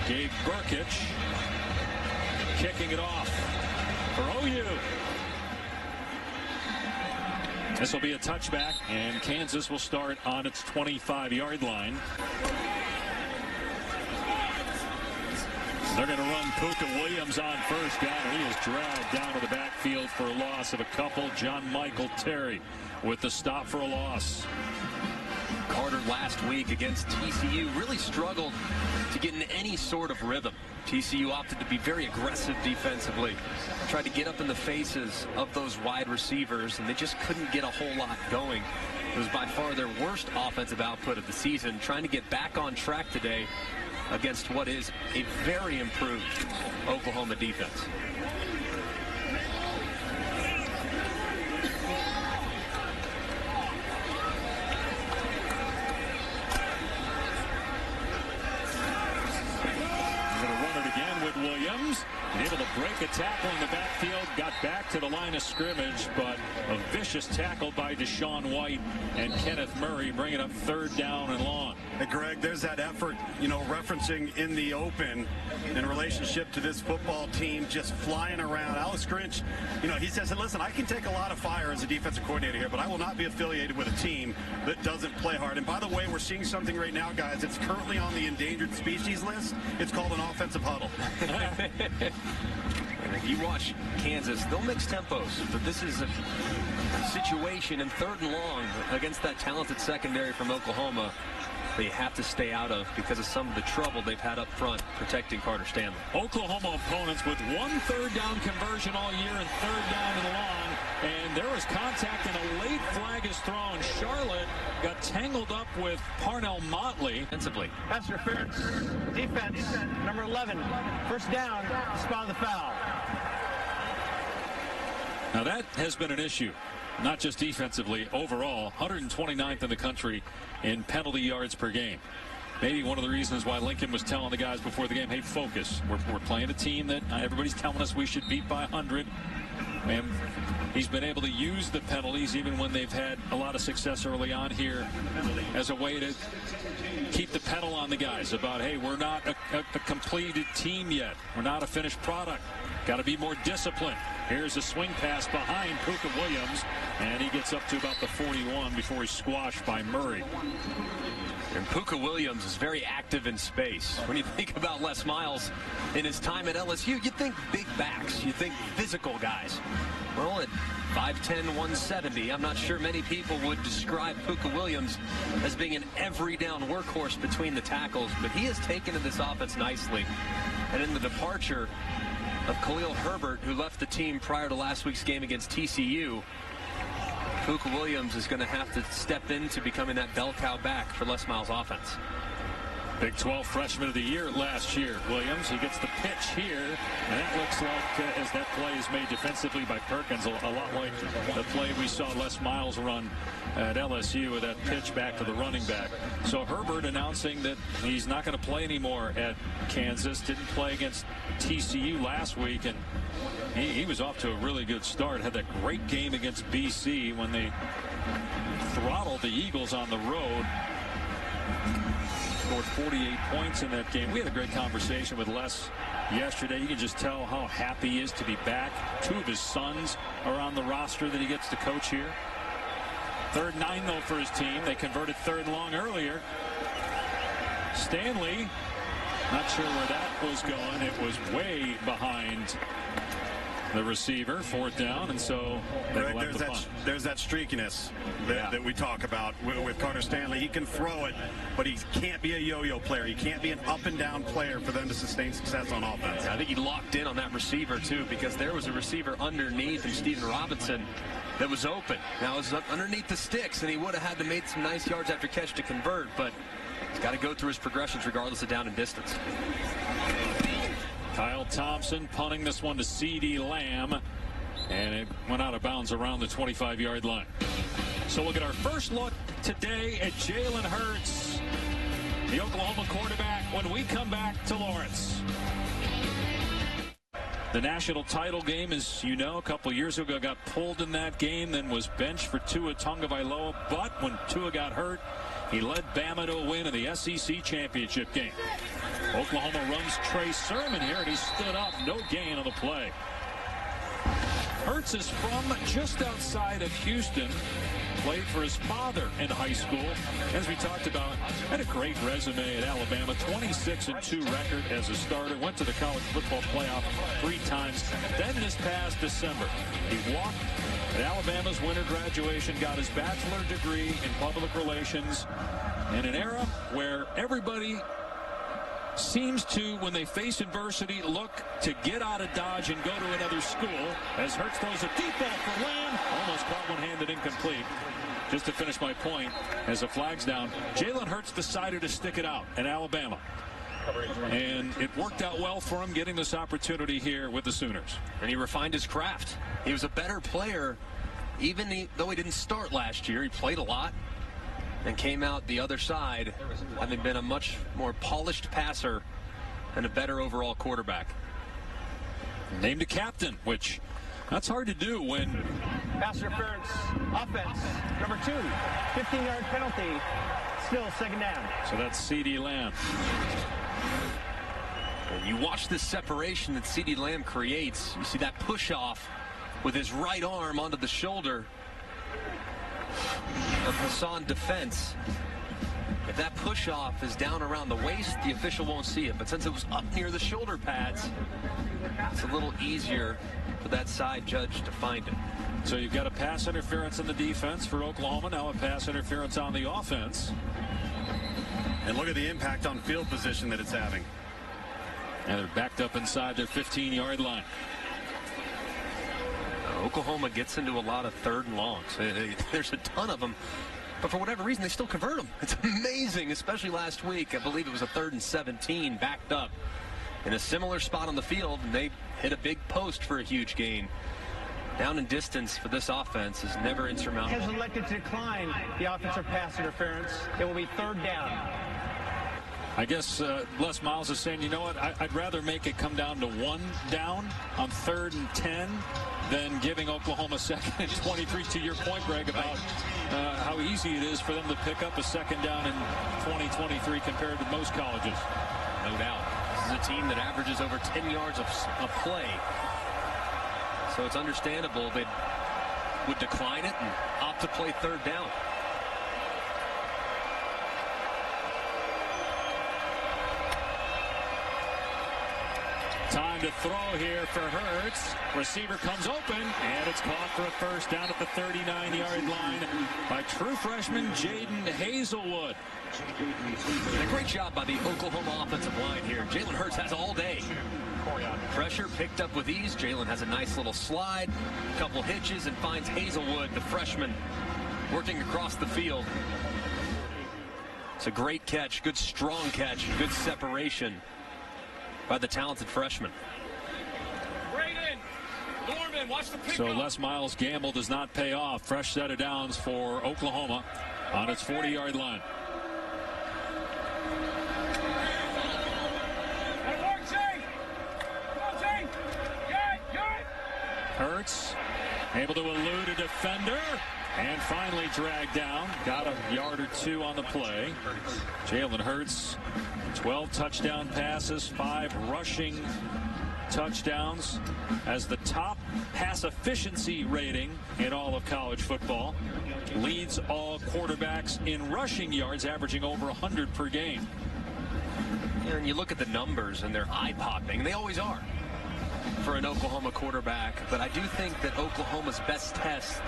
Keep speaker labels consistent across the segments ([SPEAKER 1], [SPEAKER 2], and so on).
[SPEAKER 1] Gabe Burkic kicking it off for OU. This will be a touchback, and Kansas will start on its 25-yard line. They're going to run Puka Williams on first down. He is dragged down to the backfield for a loss of a couple. John Michael Terry with the stop for a loss.
[SPEAKER 2] Carter last week against TCU really struggled to get in any sort of rhythm. TCU opted to be very aggressive defensively, tried to get up in the faces of those wide receivers, and they just couldn't get a whole lot going. It was by far their worst offensive output of the season, trying to get back on track today against what is a very improved Oklahoma defense.
[SPEAKER 1] Williams able to break a tackle in the backfield, got back to the line of scrimmage, but a vicious tackle by Deshaun White and Kenneth Murray bring it up third down and long.
[SPEAKER 3] Hey, Greg, there's that effort, referencing in the open in relationship to this football team just flying around. Alex Grinch, he says, listen, I can take a lot of fire as a defensive coordinator here, but I will not be affiliated with a team that doesn't play hard. And by the way, we're seeing something right now, guys. It's currently on the endangered species list. It's called an offensive huddle.
[SPEAKER 2] You watch Kansas, they'll mix tempos, but this is a situation in third and long against that talented secondary from Oklahoma they have to stay out of because of some of the trouble they've had up front protecting Carter Stanley.
[SPEAKER 1] Oklahoma opponents with 1 third-down conversion all year and third down and long, and there was contact and a late flag is thrown. Charlotte got tangled up with Parnell Motley.
[SPEAKER 2] Defensively.
[SPEAKER 4] Pass interference. Defense. Number 11. First down. Spot of the foul.
[SPEAKER 1] Now that has been an issue, not just defensively, overall. 129th in the country in penalty yards per game. Maybe one of the reasons why Lincoln was telling the guys before the game, hey, focus. We're playing a team that everybody's telling us we should beat by 100. And he's been able to use the penalties even when they've had a lot of success early on here as a way to keep the pedal on the guys about, hey, we're not a completed team yet. We're not a finished product. Got to be more disciplined. Here's a swing pass behind Puka Williams, and he gets up to about the 41 before he's squashed by Murray.
[SPEAKER 2] And Puka Williams is very active in space. When you think about Les Miles in his time at LSU, you think big backs, you think physical guys. Well, at 5'10", 170, I'm not sure many people would describe Puka Williams as being an every-down workhorse between the tackles, but he has taken to this offense nicely. And in the departure of Khalil Herbert, who left the team prior to last week's game against TCU, Puka Williams is going to have to step into becoming that bell cow back for Les Miles' offense.
[SPEAKER 1] Big 12 freshman of the year last year. Williams, he gets the pitch here, and that looks like, as that play is made defensively by Perkins, a lot like the play we saw Les Miles run at LSU with that pitch back to the running back. So Herbert announcing that he's not going to play anymore at Kansas. Didn't play against TCU last week, and he was off to a really good start. Had that great game against BC when they throttled the Eagles on the road. Scored 48 points in that game. We had a great conversation with Les yesterday. You can just tell how happy he is to be back. 2 of his sons are on the roster that he gets to coach here. 3rd and 9, though, for his team. They converted 3rd and long earlier. Stanley, not sure where that was going. It was way behind the receiver. 4th down, and so
[SPEAKER 3] there's that streakiness that we talk about with Carter Stanley. He can throw it, but he can't be a yo-yo player. He can't be an up-and-down player for them to sustain success on offense.
[SPEAKER 2] I think he locked in on that receiver, too, because there was a receiver underneath and Steven Robinson that was open. Now, it was underneath the sticks, and he would have had to make some nice yards after catch to convert, but he's got to go through his progressions regardless of down and distance.
[SPEAKER 1] Kyle Thompson punting this one to C.D. Lamb, and it went out of bounds around the 25-yard line. So we'll get our first look today at Jalen Hurts, the Oklahoma quarterback, when we come back to Lawrence. The national title game, as you know, a couple years ago got pulled in that game, then was benched for Tua Tagovailoa. But when Tua got hurt, he led Bama to a win in the SEC championship game. Oklahoma runs Trey Sermon here, and he stood up. No gain on the play. Hurts is from just outside of Houston. Played for his father in high school. As we talked about, had a great resume at Alabama. 26-2 record as a starter. Went to the college football playoff 3 times. Then this past December, he walked at Alabama's winter graduation, got his bachelor degree in public relations in an era where everybody seems to, when they face adversity, look to get out of Dodge and go to another school. As Hurts throws a deep ball for Lamb, almost caught one-handed, incomplete. Just to finish my point, as the flag's down, Jalen Hurts decided to stick it out in Alabama. And it worked out well for him getting this opportunity here with the Sooners.
[SPEAKER 2] And he refined his craft. He was a better player, even though he didn't start last year. He played a lot and came out the other side having been a much more polished passer and a better overall quarterback.
[SPEAKER 1] Named a captain, which that's hard to do when
[SPEAKER 4] Pass interference, offense, number 2, 15-yard penalty, still second down.
[SPEAKER 1] So that's CeeDee Lamb.
[SPEAKER 2] And you watch this separation that CeeDee Lamb creates. You see that push off with his right arm onto the shoulder of Hassan Defense. If that push off is down around the waist, the official won't see it. But since it was up near the shoulder pads, it's a little easier for that side judge to find it.
[SPEAKER 1] So you've got a pass interference in the defense for Oklahoma. Now a pass interference on the offense.
[SPEAKER 3] And look at the impact on field position that it's having.
[SPEAKER 1] And they're backed up inside their 15-yard line.
[SPEAKER 2] Oklahoma gets into a lot of 3rd and longs. There's a ton of them. But for whatever reason, they still convert them. It's amazing, especially last week. I believe it was a 3rd and 17, backed up in a similar spot on the field, and they hit a big post for a huge gain. Down in distance for this offense is never insurmountable.
[SPEAKER 4] Has elected to decline the offensive pass interference. It will be 3rd down.
[SPEAKER 1] I guess Les Miles is saying, you know what, I'd rather make it come down to 1 down on 3rd and 10 than giving Oklahoma 2nd and 23. To your point, Greg, about how easy it is for them to pick up a 2nd down in 2023 compared to most colleges.
[SPEAKER 2] No doubt. This is a team that averages over 10 yards of play. So it's understandable they would decline it and opt to play 3rd down.
[SPEAKER 1] Time to throw here for Hurts. Receiver comes open, and it's caught for a 1st down at the 39-yard line by true freshman Jaden Hazelwood.
[SPEAKER 2] And a great job by the Oklahoma offensive line here. Jalen Hurts has all day. Pressure picked up with ease. Jalen has a nice little slide, a couple hitches, and finds Hazelwood, the freshman, working across the field. It's a great catch, good strong catch, good separation by the talented freshman.
[SPEAKER 1] So Les Miles' gamble does not pay off. Fresh set of downs for Oklahoma on its 40-yard line. Hurts able to elude a defender and finally dragged down. Got a yard or 2 on the play. Jalen Hurts, 12 touchdown passes, 5 rushing touchdowns, as the top pass efficiency rating in all of college football. Leads all quarterbacks in rushing yards, averaging over 100 per game.
[SPEAKER 2] And you look at the numbers and they're eye-popping. They always are for an Oklahoma quarterback, but I do think that Oklahoma's best tests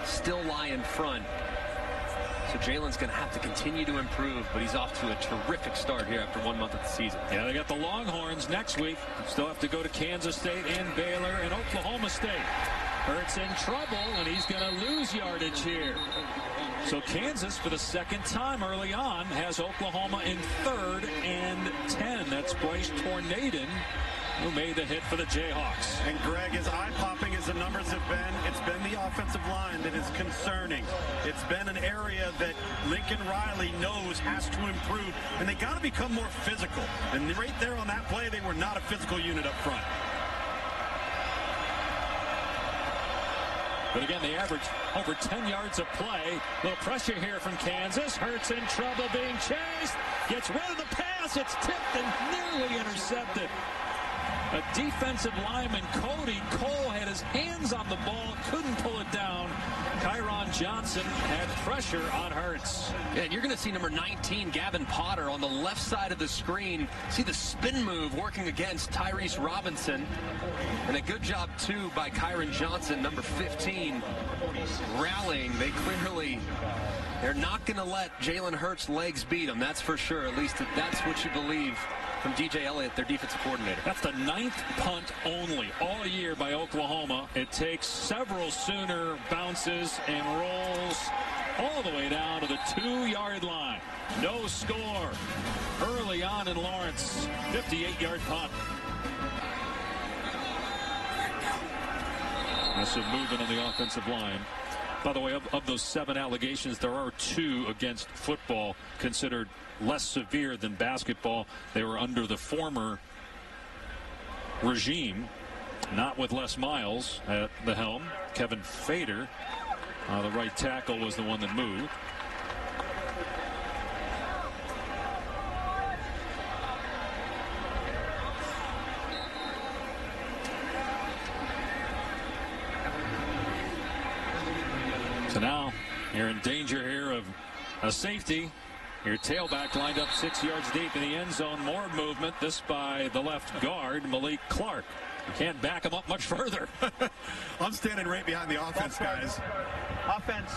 [SPEAKER 2] still lie in front. So Jalen's going to have to continue to improve, but he's off to a terrific start here after 1 month of the season.
[SPEAKER 1] Yeah, they got the Longhorns next week. Still have to go to Kansas State and Baylor and Oklahoma State. Hurts in trouble, and he's going to lose yardage here. So Kansas, for the 2nd time early on, has Oklahoma in 3rd and 10. That's Bryce Tornadin, who made the hit for the Jayhawks.
[SPEAKER 3] And Greg, as eye-popping as the numbers have been, it's been the offensive line that is concerning. It's been an area that Lincoln Riley knows has to improve, and they got to become more physical. And right there on that play, they were not a physical unit up front.
[SPEAKER 1] But again, they average over 10 yards of play. Little pressure here from Kansas. Hurts in trouble being chased. Gets rid of the pass. It's tipped and nearly intercepted. A defensive lineman, Cody Cole, had his hands on the ball, couldn't pull it down. Kyron Johnson had pressure on Hurts.
[SPEAKER 2] Yeah, and you're going to see number 19, Gavin Potter, on the left side of the screen. See the spin move working against Tyrese Robinson. And a good job, too, by Kyron Johnson, number 15, rallying. They're not going to let Jalen Hurts' legs beat him, that's for sure. At least that's what you believe from DJ Elliott, their defensive coordinator.
[SPEAKER 1] That's the 9th punt only all year by Oklahoma. It takes several Sooner bounces and rolls all the way down to the 2-yard line. No score early on in Lawrence. 58-yard punt. That's some movement on the offensive line. By the way, of those 7 allegations, there are 2 against football considered less severe than basketball. They were under the former regime, not with Les Miles at the helm. Kevin Fader, the right tackle, was the one that moved. So now you're in danger here of a safety. Your tailback lined up 6 yards deep in the end zone. More movement, this by the left guard, Malik Clark. You can't back him up much further.
[SPEAKER 3] I'm standing right behind the offense, guys.
[SPEAKER 4] Offense,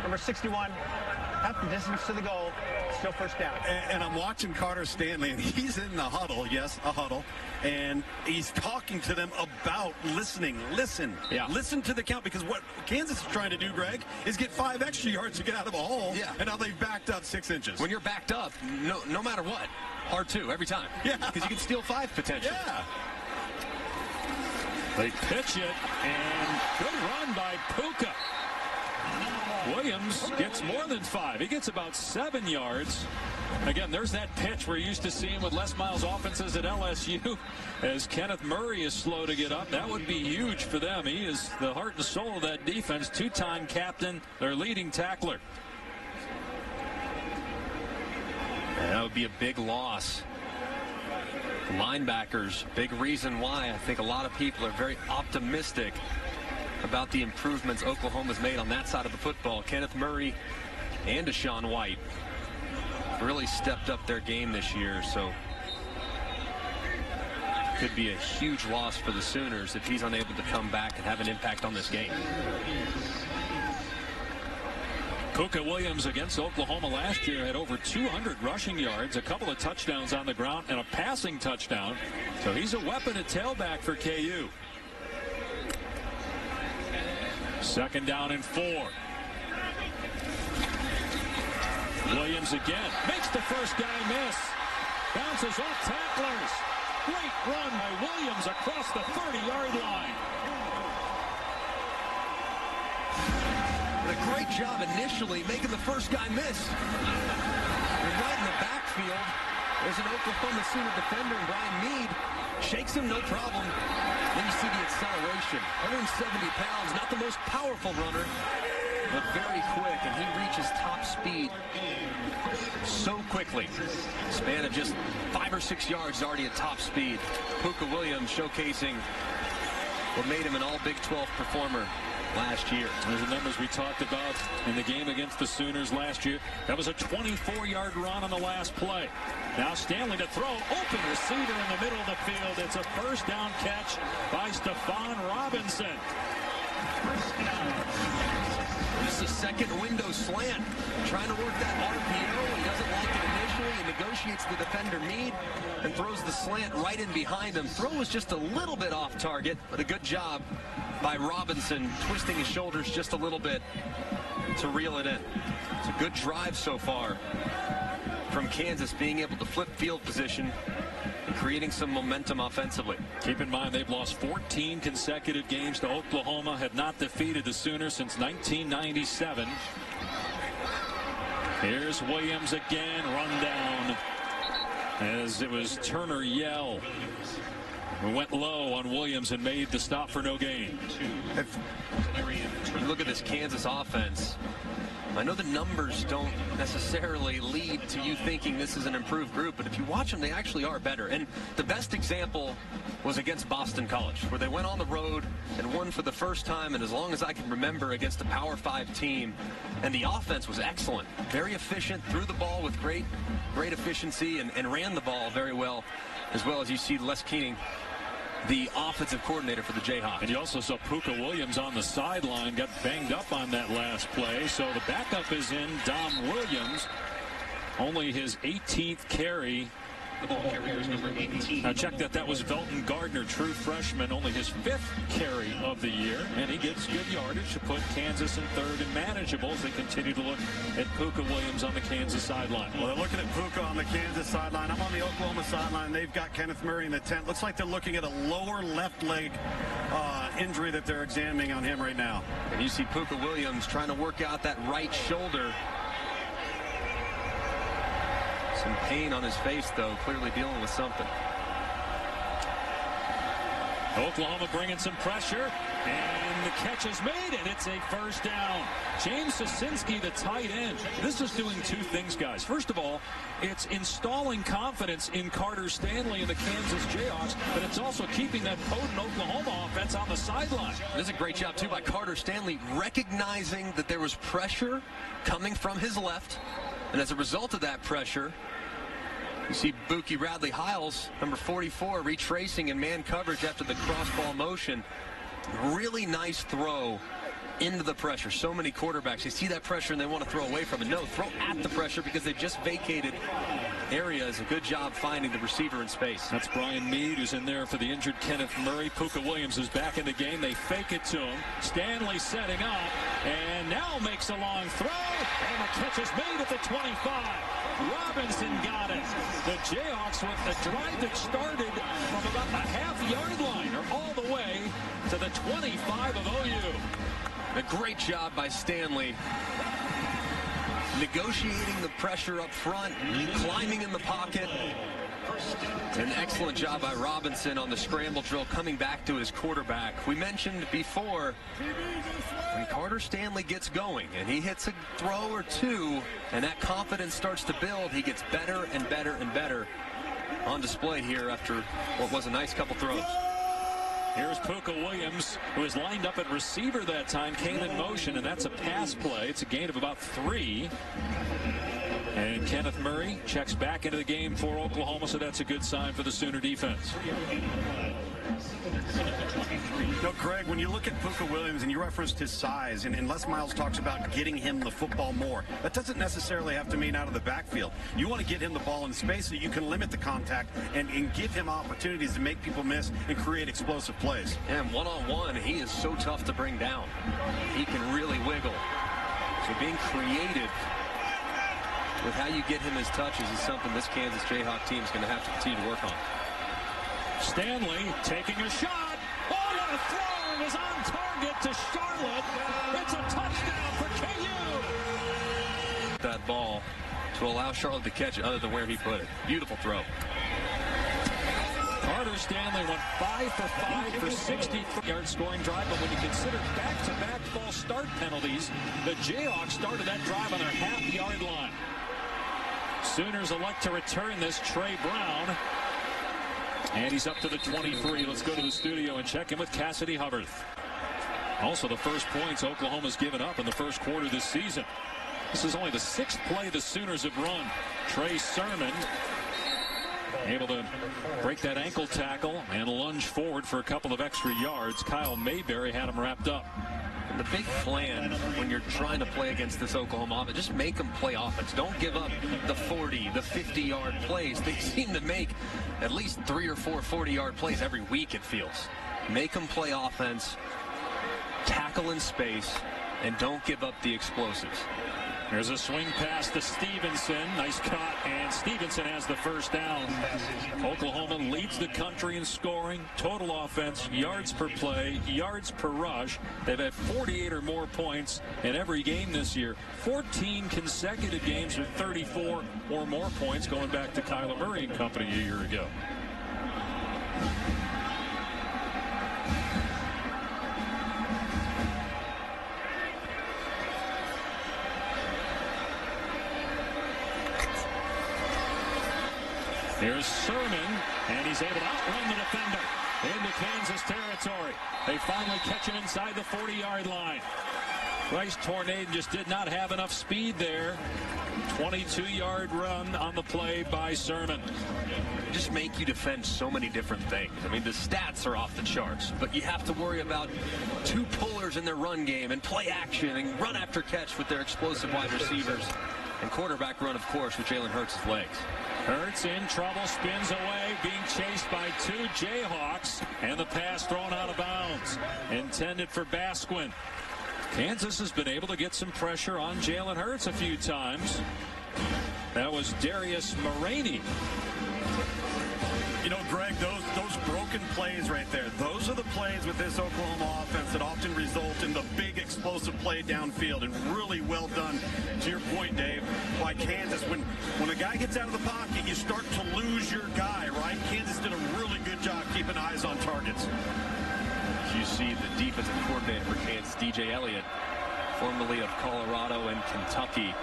[SPEAKER 4] number 61, half the distance to the goal, still first down.
[SPEAKER 3] And I'm watching Carter Stanley, and he's in the huddle, yes, a huddle, and he's talking to them about listening. Listen.
[SPEAKER 2] Yeah.
[SPEAKER 3] Listen to the count, because what Kansas is trying to do, Greg, is get 5 extra yards to get out of a hole,
[SPEAKER 2] yeah.
[SPEAKER 3] And now they've backed up 6 inches.
[SPEAKER 2] When you're backed up, no matter what, hard 2 every time.
[SPEAKER 3] Yeah.
[SPEAKER 2] Because you can steal 5 potentially.
[SPEAKER 3] Yeah.
[SPEAKER 1] They pitch it, and good run by Puka. Williams gets more than 5. He gets about 7 yards. Again, there's that pitch we're used to seeing with Les Miles offenses at LSU. As Kenneth Murray is slow to get up, that would be huge for them. He is the heart and soul of that defense. 2-time captain, their leading tackler.
[SPEAKER 2] That would be a big loss. Linebackers, big reason why I think a lot of people are very optimistic about the improvements Oklahoma's made on that side of the football. Kenneth Murray and Deshaun White really stepped up their game this year, so could be a huge loss for the Sooners if he's unable to come back and have an impact on this game.
[SPEAKER 1] Puka Williams against Oklahoma last year had over 200 rushing yards, a couple of touchdowns on the ground, and a passing touchdown. So he's a weapon at tailback for KU. 2nd down and 4. Williams again makes the first guy miss. Bounces off tacklers. Great run by Williams across the 30-yard line.
[SPEAKER 2] And a great job initially making the first guy miss. And right in the backfield, there's an Oklahoma Sooner defender, and Brian Mead shakes him, no problem. Then you see the acceleration. 170 pounds, not the most powerful runner, but very quick, and he reaches top speed so quickly. Span of just 5 or 6 yards, already at top speed. Puka Williams showcasing what made him an all Big 12 performer last year.
[SPEAKER 1] There's the numbers we talked about in the game against the Sooners last year. That was a 24-yard run on the last play. Now Stanley to throw. Open receiver in the middle of the field. It's a first down catch by Stephon Robinson.
[SPEAKER 2] This is a second window slant. Trying to work that RPO. He doesn't like it initially. He negotiates the defender Mead and throws the slant right in behind him. Throw was just a little bit off target, but a good job by Robinson, twisting his shoulders just a little bit to reel it in. It's a good drive so far from Kansas, being able to flip field position and creating some momentum offensively.
[SPEAKER 1] Keep in mind they've lost 14 consecutive games to Oklahoma, have not defeated the Sooners since 1997. Here's Williams again, run down as it was Turner Yell We went low on Williams and made the stop for no gain.
[SPEAKER 2] If you look at this Kansas offense, I know the numbers don't necessarily lead to you thinking this is an improved group, but if you watch them, they actually are better. And the best example was against Boston College, where they went on the road and won for the first time, and as long as I can remember, against a Power 5 team. And the offense was excellent, very efficient, threw the ball with great efficiency, and ran the ball very well as you see Les Keating, the offensive coordinator for the Jayhawks.
[SPEAKER 1] And you also saw Puka Williams on the sideline, got banged up on that last play. So the backup is in, Dom Williams. Only his 18th carry. The ball carrier is number 18. Now check that was Velton Gardner, true freshman, only his 5th carry of the year. And he gets good yardage to put Kansas in 3rd and manageable as they continue to look at Puka Williams on the Kansas sideline.
[SPEAKER 3] Well, they're looking at Puka on the Kansas sideline. I'm on the Oklahoma sideline. They've got Kenneth Murray in the tent. Looks like they're looking at a lower left leg injury that they're examining on him right now.
[SPEAKER 2] And you see Puka Williams trying to work out that right shoulder. Some pain on his face, though, clearly dealing with something.
[SPEAKER 1] Oklahoma bringing some pressure, and the catch is made, and it's a first down. James Sosinski, the tight end. This is doing two things, guys. First of all, it's installing confidence in Carter Stanley and the Kansas Jayhawks, but it's also keeping that potent Oklahoma offense on the sideline.
[SPEAKER 2] This is a great job, too, by Carter Stanley, recognizing that there was pressure coming from his left, and as a result of that pressure, you see Buki Radley-Hiles, number 44, retracing in man coverage after the cross ball motion. Really nice throw into the pressure. So many quarterbacks, they see that pressure and they want to throw away from it. No, throw at the pressure because they just vacated areas. A good job finding the receiver in space.
[SPEAKER 1] That's Brian Mead, who's in there for the injured Kenneth Murray. Puka Williams is back in the game. They fake it to him. Stanley setting up, and now makes a long throw, and the catch is made at the 25. Robinson got it. The Jayhawks with a drive that started from about the half-yard line, or all the way to the 25 of OU.
[SPEAKER 2] A great job by Stanley, negotiating the pressure up front, climbing in the pocket. An excellent job by Robinson on the scramble drill, coming back to his quarterback. We mentioned before, when Carter Stanley gets going and he hits a throw or two and that confidence starts to build, he gets better and better and better on display here after what was a nice couple throws.
[SPEAKER 1] Here's Puka Williams, who is lined up at receiver that time, came in motion, and that's a pass play. It's a gain of about 3. And Kenneth Murray checks back into the game for Oklahoma, so that's a good sign for the Sooner defense.
[SPEAKER 3] No, Greg, when you look at Puka Williams and you referenced his size, and Les Miles talks about getting him the football more, that doesn't necessarily have to mean out of the backfield. You want to get him the ball in space so you can limit the contact and give him opportunities to make people miss and create explosive plays.
[SPEAKER 2] And one-on-one, he is so tough to bring down. He can really wiggle. So being creative with how you get him his touches is something this Kansas Jayhawk team is going to have to continue to work on.
[SPEAKER 1] Stanley taking a shot. Oh, what a throw! It was on target to Charlotte. It's a touchdown for KU.
[SPEAKER 2] That ball to allow Charlotte to catch it other than where he put it. Beautiful throw.
[SPEAKER 1] Carter Stanley went 5 for 5 for 63-yard scoring drive, but when you consider back-to-back false start penalties, the Jayhawks started that drive on their half-yard line. Sooners elect to return this. Trey Brown. And he's up to the 23. Let's go to the studio and check in with Cassidy Hubbard. Also, the first points Oklahoma's given up in the first quarter this season. This is only the 6th play the Sooners have run. Trey Sermon able to break that ankle tackle and lunge forward for a couple of extra yards. Kyle Mayberry had him wrapped up.
[SPEAKER 2] And the big plan when you're trying to play against this Oklahoma offense, just make them play offense. Don't give up the 40, the 50-yard plays. They seem to make at least 3 or 4 40-yard plays every week, it feels. Make them play offense, tackle in space, and don't give up the explosives.
[SPEAKER 1] There's a swing pass to Stevenson. Nice cut, and Stevenson has the first down. Oklahoma leads the country in scoring, total offense, yards per play, yards per rush. They've had 48 or more points in every game this year. 14 consecutive games with 34 or more points going back to Kyler Murray and company a year ago. Here's Sermon, and he's able to outrun the defender into Kansas territory. They finally catch him inside the 40-yard line. Bryce Tornade just did not have enough speed there. 22-yard run on the play by Sermon.
[SPEAKER 2] Just make you defend so many different things. I mean, the stats are off the charts, but you have to worry about two pullers in their run game and play action and run after catch with their explosive wide receivers and quarterback run, of course, with Jalen Hurts' legs.
[SPEAKER 1] Hurts in trouble, spins away, being chased by two Jayhawks, and the pass thrown out of bounds. Intended for Basquin. Kansas has been able to get some pressure on Jalen Hurts a few times. That was Darius Moraney.
[SPEAKER 3] You know, Greg, those broken plays right there, those are the plays with this Oklahoma offense that often result in the big explosive play downfield, and really well done, to your point, Dave, by Kansas. When a guy gets out of the pocket, you start to lose your guy, right? Kansas did a really good job keeping eyes on targets.
[SPEAKER 2] You see the defensive coordinator for Kansas, DJ Elliott, formerly of Colorado and Kentucky,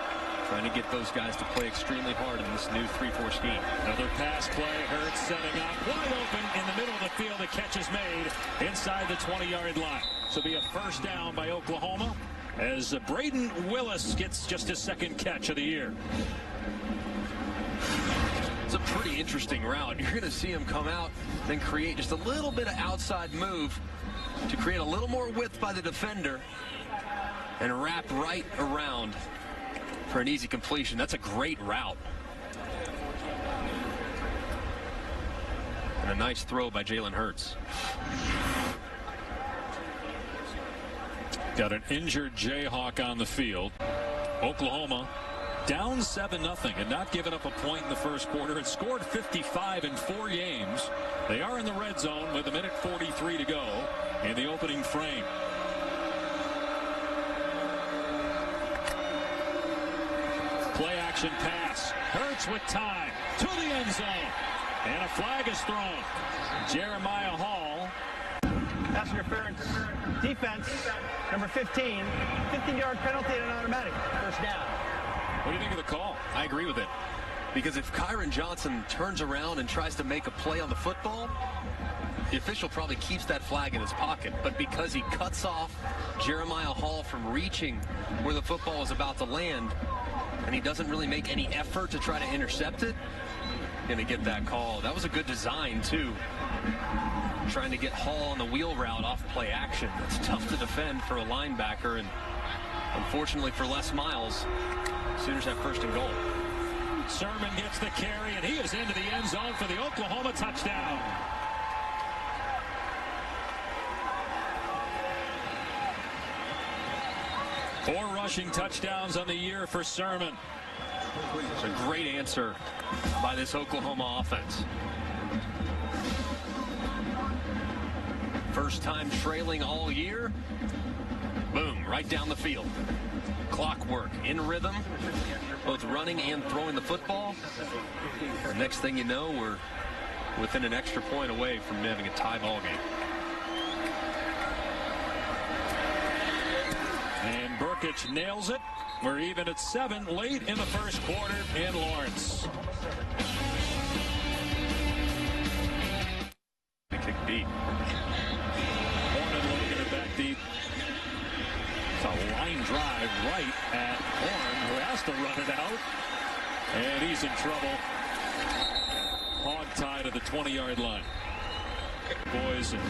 [SPEAKER 2] trying to get those guys to play extremely hard in this new 3-4 scheme.
[SPEAKER 1] Another pass play. Hurts setting up wide open in the middle of the field. The catch is made inside the 20-yard line. So it'll be a first down by Oklahoma as Braden Willis gets just his second catch of the year.
[SPEAKER 2] It's a pretty interesting route. You're going to see him come out and create just a little bit of outside move to create a little more width by the defender and wrap right around for an easy completion. That's a great route. And a nice throw by Jalen Hurts.
[SPEAKER 1] Got an injured Jayhawk on the field. Oklahoma down 7-0 and not giving up a point in the first quarter. It scored 55 in 4 games. They are in the red zone with 1:43 to go in the opening frame. Play action pass. Hurts with time to the end zone. And a flag is thrown. Jeremiah Hall.
[SPEAKER 4] Pass interference. Defense, number 15. 15-yard penalty and an automatic. First down.
[SPEAKER 1] What do you think of the call?
[SPEAKER 2] I agree with it. Because if Kyron Johnson turns around and tries to make a play on the football, the official probably keeps that flag in his pocket. But because he cuts off Jeremiah Hall from reaching where the football is about to land, and he doesn't really make any effort to try to intercept it, going to get that call. That was a good design, too. Trying to get Hall on the wheel route off play action. It's tough to defend for a linebacker, and unfortunately for Les Miles, Sooners have first and goal.
[SPEAKER 1] Sermon gets the carry, and he is into the end zone for the Oklahoma touchdown. Four rushing touchdowns on the year for Sermon.
[SPEAKER 2] It's a great answer by this Oklahoma offense. First time trailing all year. Boom, right down the field. Clockwork, in rhythm, both running and throwing the football. The next thing you know, we're within an extra point away from having a tie ball game.
[SPEAKER 1] And Burkich nails it. We're even at 7 late in the first quarter in Lawrence.
[SPEAKER 2] The kick deep.
[SPEAKER 1] Horn and Logan are back deep. It's a line drive right at Horn, who has to run it out. And he's in trouble. Hog tie to the 20-yard line. Boys, and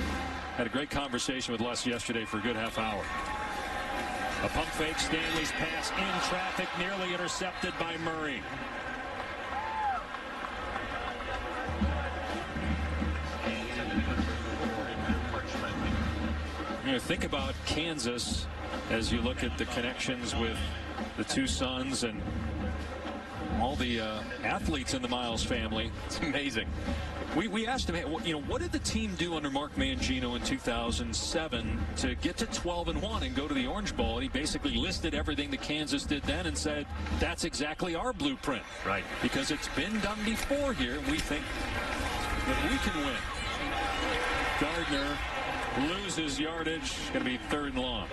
[SPEAKER 1] had a great conversation with Les yesterday for a good half hour. A pump fake, Stanley's pass in traffic, nearly intercepted by Murray. You know, think about Kansas as you look at the connections with the two sons and all the athletes in the Miles family.
[SPEAKER 2] It's amazing.
[SPEAKER 1] We asked him, you know, what did the team do under Mark Mangino in 2007 to get to 12-1 and go to the Orange Bowl? And he basically listed everything that Kansas did then and said, that's exactly our blueprint.
[SPEAKER 2] Right.
[SPEAKER 1] Because it's been done before here, and we think that we can win. Gardner loses yardage. Going to be 3rd and long.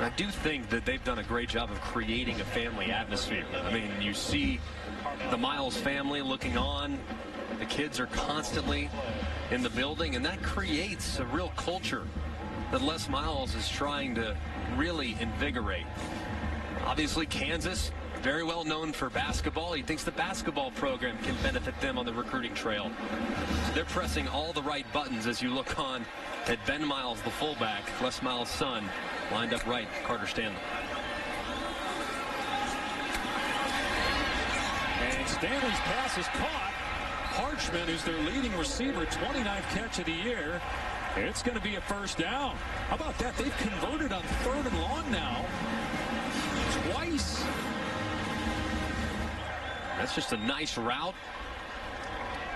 [SPEAKER 2] I do think that they've done a great job of creating a family atmosphere. I mean, you see the Miles family looking on. The kids are constantly in the building, and that creates a real culture that Les Miles is trying to really invigorate. Obviously, Kansas, very well known for basketball. He thinks the basketball program can benefit them on the recruiting trail. So they're pressing all the right buttons as you look on at Ben Miles, the fullback, Les Miles' son, lined up right, Carter Stanley.
[SPEAKER 1] And Stanley's pass is caught. Parchment is their leading receiver, 29th catch of the year. It's going to be a 1st down. How about that? They've converted on 3rd and long now. Twice.
[SPEAKER 2] That's just a nice route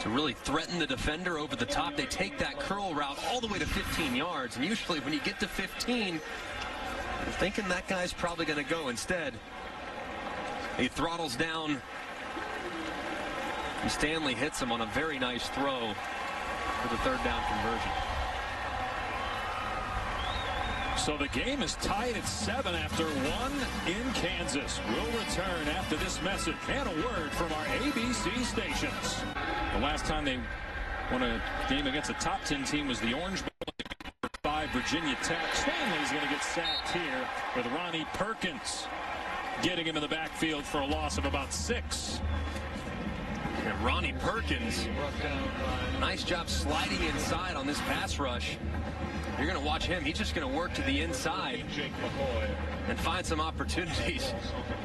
[SPEAKER 2] to really threaten the defender over the top. They take that curl route all the way to 15 yards. And usually when you get to 15, you're thinking that guy's probably going to go. Instead, he throttles down. And Stanley hits him on a very nice throw for the 3rd down conversion.
[SPEAKER 1] So the game is tied at 7 after 1 in Kansas. We'll return after this message and a word from our ABC stations. The last time they won a game against a top 10 team was the Orange Bowl by Virginia Tech. Stanley's going to get sacked here with Ronnie Perkins getting him in the backfield for a loss of about 6.
[SPEAKER 2] And Ronnie Perkins, nice job sliding inside on this pass rush. You're going to watch him. He's just going to work to the inside and find some opportunities.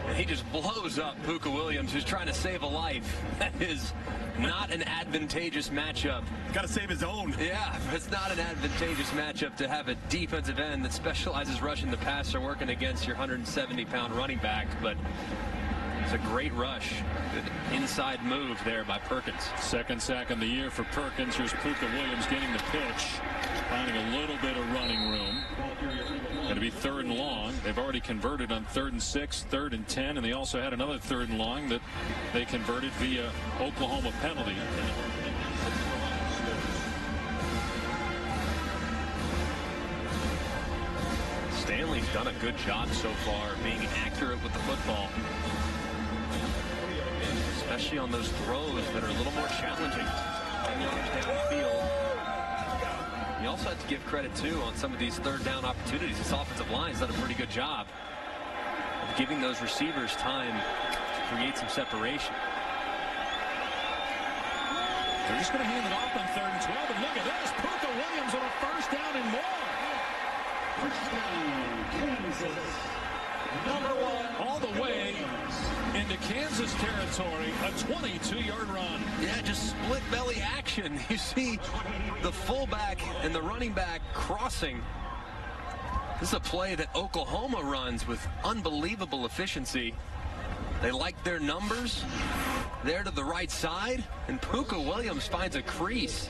[SPEAKER 2] And he just blows up Pooka Williams, who's trying to save a life. That is not an advantageous matchup.
[SPEAKER 3] Got to save his own.
[SPEAKER 2] Yeah, it's not an advantageous matchup to have a defensive end that specializes rushing the passer working against your 170-pound running back. But it's a great rush. Good inside move there by Perkins.
[SPEAKER 1] 2nd sack in the year for Perkins. Here's Pooka Williams getting the pitch, finding a little bit of running room. Going to be 3rd and long. They've already converted on 3rd and 6, 3rd and 10, and they also had another 3rd and long that they converted via Oklahoma penalty.
[SPEAKER 2] Stanley's done a good job so far being accurate with the football, especially on those throws that are a little more challenging. 10 yards downfield. You also have to give credit, too, on some of these 3rd down opportunities. This offensive line has done a pretty good job of giving those receivers time to create some separation.
[SPEAKER 1] They're just going to hand it off on 3rd and 12, and look at this. Pooka Williams on a 1st down and more. All the way into Kansas territory, a 22-yard run.
[SPEAKER 2] Yeah, just split belly action. You see the fullback and the running back crossing. This is a play that Oklahoma runs with unbelievable efficiency. They like their numbers. There to the right side, and Pooka Williams finds a crease.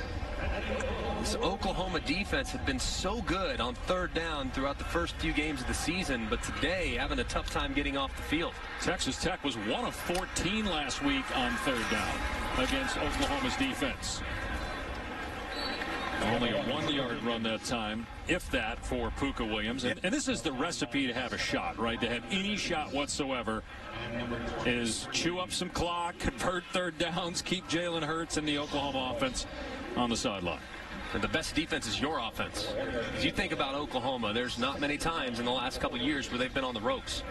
[SPEAKER 2] This Oklahoma defense had been so good on 3rd down throughout the first few games of the season, but today having a tough time getting off the field.
[SPEAKER 1] Texas Tech was 1 of 14 last week on 3rd down against Oklahoma's defense. Only a 1-yard run that time, if that, for Pooka Williams. And this is the recipe to have a shot, right? To have any shot whatsoever is chew up some clock, convert 3rd downs, keep Jalen Hurts and the Oklahoma offense on the sideline.
[SPEAKER 2] And the best defense is your offense. As you think about Oklahoma, there's not many times in the last couple of years where they've been on the ropes.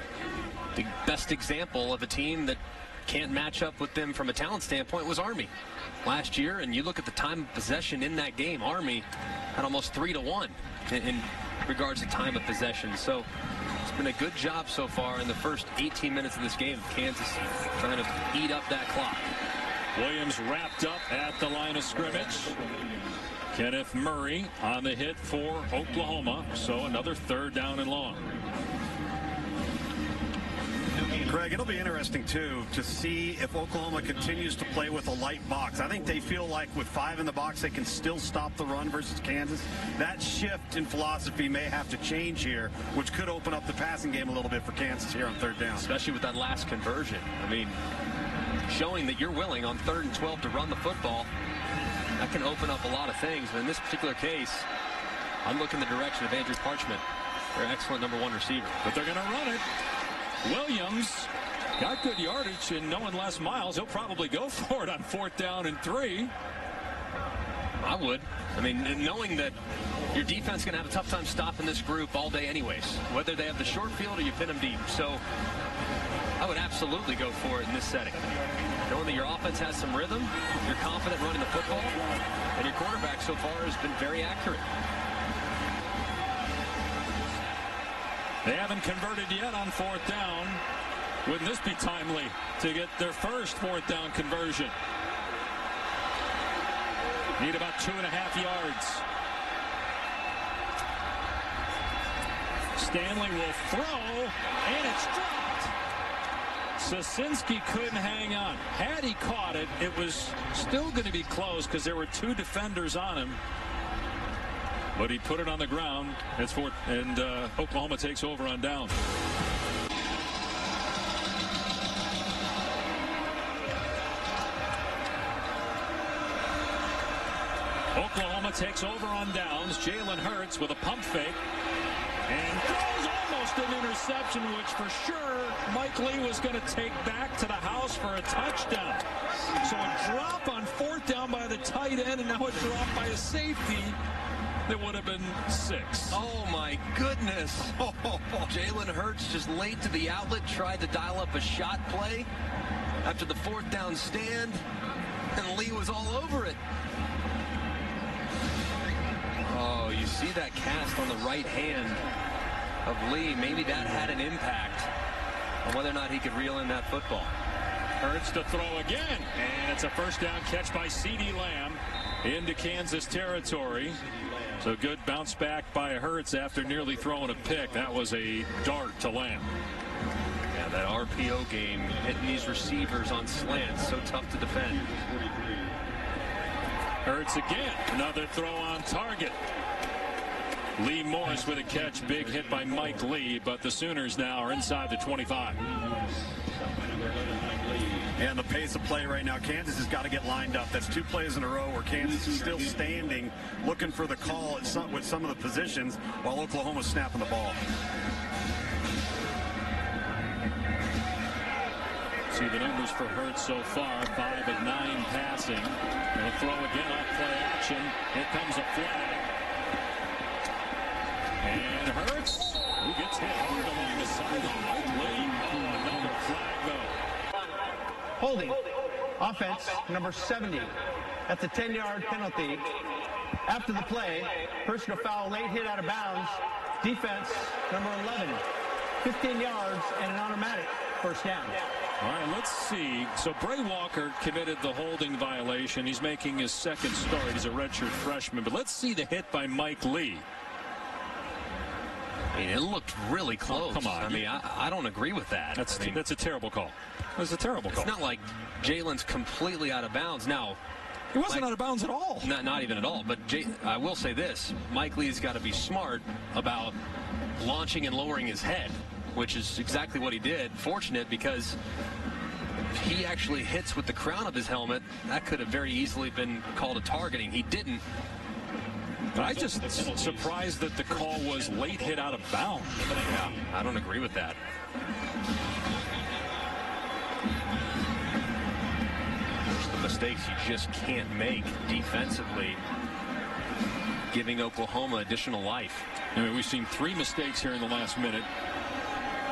[SPEAKER 2] The best example of a team that can't match up with them from a talent standpoint was Army last year. And you look at the time of possession in that game, Army had almost 3-1 in regards to time of possession. So it's been a good job so far in the first 18 minutes of this game. Kansas trying to eat up that clock.
[SPEAKER 1] Williams wrapped up at the line of scrimmage. Kenneth Murray on the hit for Oklahoma. So another 3rd down and long.
[SPEAKER 3] Greg, it'll be interesting, too, to see if Oklahoma continues to play with a light box. I think they feel like with 5 in the box, they can still stop the run versus Kansas. That shift in philosophy may have to change here, which could open up the passing game a little bit for Kansas here on 3rd down.
[SPEAKER 2] Especially with that last conversion. I mean, showing that you're willing on 3rd and 12 to run the football, that can open up a lot of things. But in this particular case, I'd look in the direction of Andrew Parchment, their excellent #1 receiver.
[SPEAKER 1] But they're going to run it. Williams got good yardage, and knowing Les Miles, he'll probably go for it on 4th down and 3.
[SPEAKER 2] I would. I mean, knowing that your defense is going to have a tough time stopping this group all day anyways, whether they have the short field or you pin them deep. So I would absolutely go for it in this setting. Knowing that your offense has some rhythm, you're confident running the football, and your quarterback so far has been very accurate.
[SPEAKER 1] They haven't converted yet on 4th down. Wouldn't this be timely to get their first 4th down conversion? Need about 2.5 yards. Stanley will throw, and it's dropped. Sosinski couldn't hang on. Had he caught it, it was still going to be close because there were 2 defenders on him. But he put it on the ground. It's 4th, and Oklahoma takes over on down. Oklahoma takes over on downs. Jalen Hurts with a pump fake. And throws almost an interception, which for sure Mike Lee was going to take back to the house for a touchdown. So a drop on 4th down by the tight end, and now a drop by a safety that would have been 6.
[SPEAKER 2] Oh, my goodness. Jalen Hurts just late to the outlet, tried to dial up a shot play after the 4th down stand, and Lee was all over it. Oh, you see that cast on the right hand of Lee. Maybe that had an impact on whether or not he could reel in that football.
[SPEAKER 1] Hurts to throw again, and it's a 1st down catch by CeeDee Lamb into Kansas territory. So good bounce back by Hurts after nearly throwing a pick. That was a dart to Lamb.
[SPEAKER 2] Yeah, that RPO game, hitting these receivers on slants, so tough to defend.
[SPEAKER 1] Hurts again, another throw on target. Lee Morris with a catch, big hit by Mike Lee, but the Sooners now are inside the 25.
[SPEAKER 3] And the pace of play right now, Kansas has got to get lined up. That's 2 plays in a row where Kansas is still standing, looking for the call with some of the positions, while Oklahoma's snapping the ball.
[SPEAKER 1] See the numbers for Hurts so far, 5 of 9 passing. And a throw again off play action. Here comes a flag. And Hurts, who gets hit along the sideline. Mike Lee. Oh, another flag though.
[SPEAKER 4] Holding. Offense, number 70. That's a 10-yard penalty. After the play, personal foul, late hit out of bounds. Defense, number 11. 15 yards and an automatic 1st down.
[SPEAKER 1] All right, let's see. So Bray Walker committed the holding violation. He's making his 2nd start. He's a redshirt freshman. But let's see the hit by Mike Lee.
[SPEAKER 2] I mean, it looked really close.
[SPEAKER 1] Oh, come on.
[SPEAKER 2] I mean, I don't agree with that.
[SPEAKER 1] That's a terrible call. That's a terrible call.
[SPEAKER 2] It's not like Jalen's completely out of bounds. Now,
[SPEAKER 1] he wasn't out of bounds at all.
[SPEAKER 2] Not even at all. But I will say this. Mike Lee's got to be smart about launching and lowering his head, which is exactly what he did. Fortunate, because if he actually hits with the crown of his helmet, that could have very easily been called a targeting. He didn't.
[SPEAKER 1] But I just surprised that the call was late hit out of bounds.
[SPEAKER 2] Yeah, I don't agree with that. There's the mistakes you just can't make defensively, giving Oklahoma additional life.
[SPEAKER 1] I mean, we've seen 3 mistakes here in the last minute.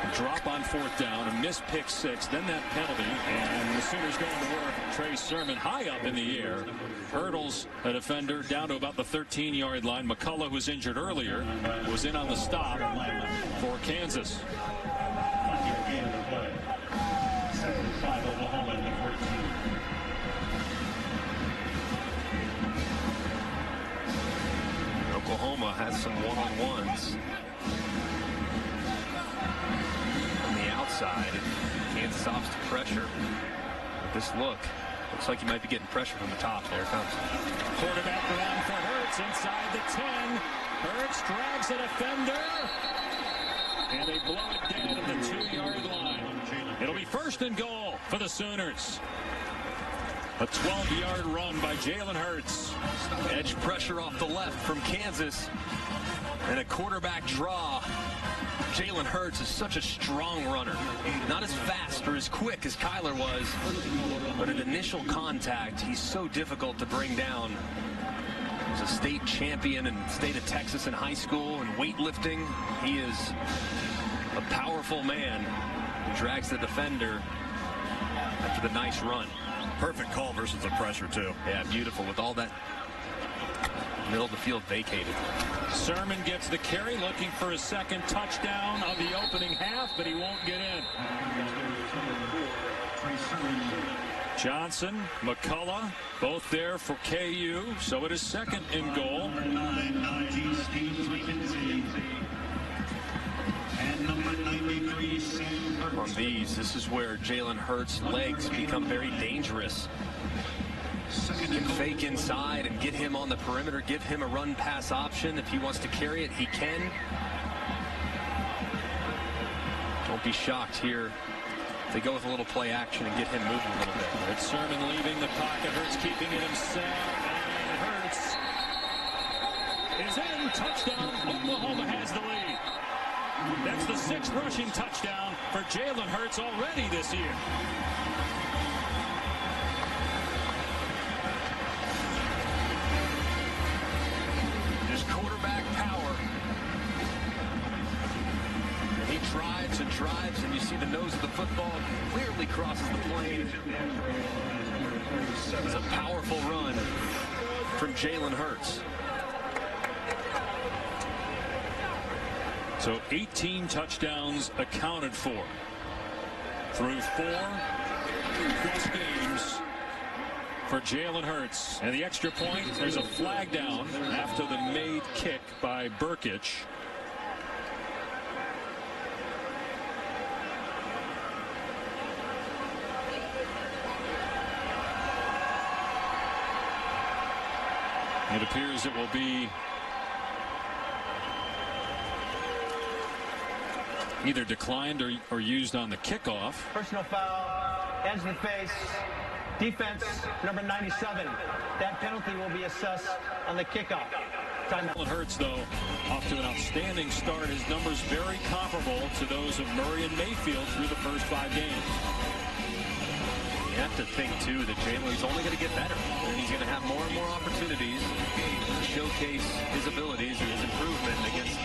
[SPEAKER 1] A drop on 4th down, a missed pick 6, then that penalty, and the Sooners going to work. Trey Sermon high up in the air, hurdles a defender down to about the 13-yard line. McCullough, who was injured earlier, was in on the stop for Kansas.
[SPEAKER 2] Oklahoma has some one-on-ones on the outside. Kansas opts to pressure. With this look, looks like he might be getting pressure from the top. There it comes.
[SPEAKER 1] Quarterback run for Hurts inside the 10. Hurts drags a defender, and they blow it down at the 2-yard line. It'll be 1st and goal for the Sooners. A 12-yard run by Jalen Hurts.
[SPEAKER 2] Edge pressure off the left from Kansas. And a quarterback draw. Jalen Hurts is such a strong runner. Not as fast or as quick as Kyler was, but at initial contact, he's so difficult to bring down. He's a state champion in the state of Texas in high school and weightlifting. He is a powerful man who drags the defender after the nice run.
[SPEAKER 3] Perfect call versus the pressure, too.
[SPEAKER 2] Yeah, beautiful with all that middle of the field vacated.
[SPEAKER 1] Sermon gets the carry, looking for his second touchdown of the opening half, but he won't get in. Johnson, McCullough, both there for KU, so it is second and goal.
[SPEAKER 2] On these, this is where Jalen Hurts' legs become very dangerous. He can fake inside and get him on the perimeter, give him a run-pass option. If he wants to carry it, he can. Don't be shocked here. They go with a little play action and get him moving a little bit.
[SPEAKER 1] It's Sermon leaving the pocket. Hurts keeping it himself. And Hurts is in. Touchdown. Oklahoma has the lead. That's the sixth rushing touchdown for Jalen Hurts already this year.
[SPEAKER 2] Just quarterback power. And he drives and drives, and you see the nose of the football clearly crosses the plane. It's a powerful run from Jalen Hurts.
[SPEAKER 1] So 18 touchdowns accounted for through 4 plus games for Jalen Hurts. And the extra point, there's a flag down after the made kick by Burkich. It appears it will be either declined or used on the kickoff.
[SPEAKER 4] Personal foul, edge of the face, defense number 97. That penalty will be assessed on the kickoff. Timeout.
[SPEAKER 1] Hurts, though, off to an outstanding start. His numbers very comparable to those of Murray and Mayfield through the first 5 games.
[SPEAKER 2] You have to think, too, that Jalen's only going to get better. And he's going to have more and more opportunities to showcase his abilities and his improvement against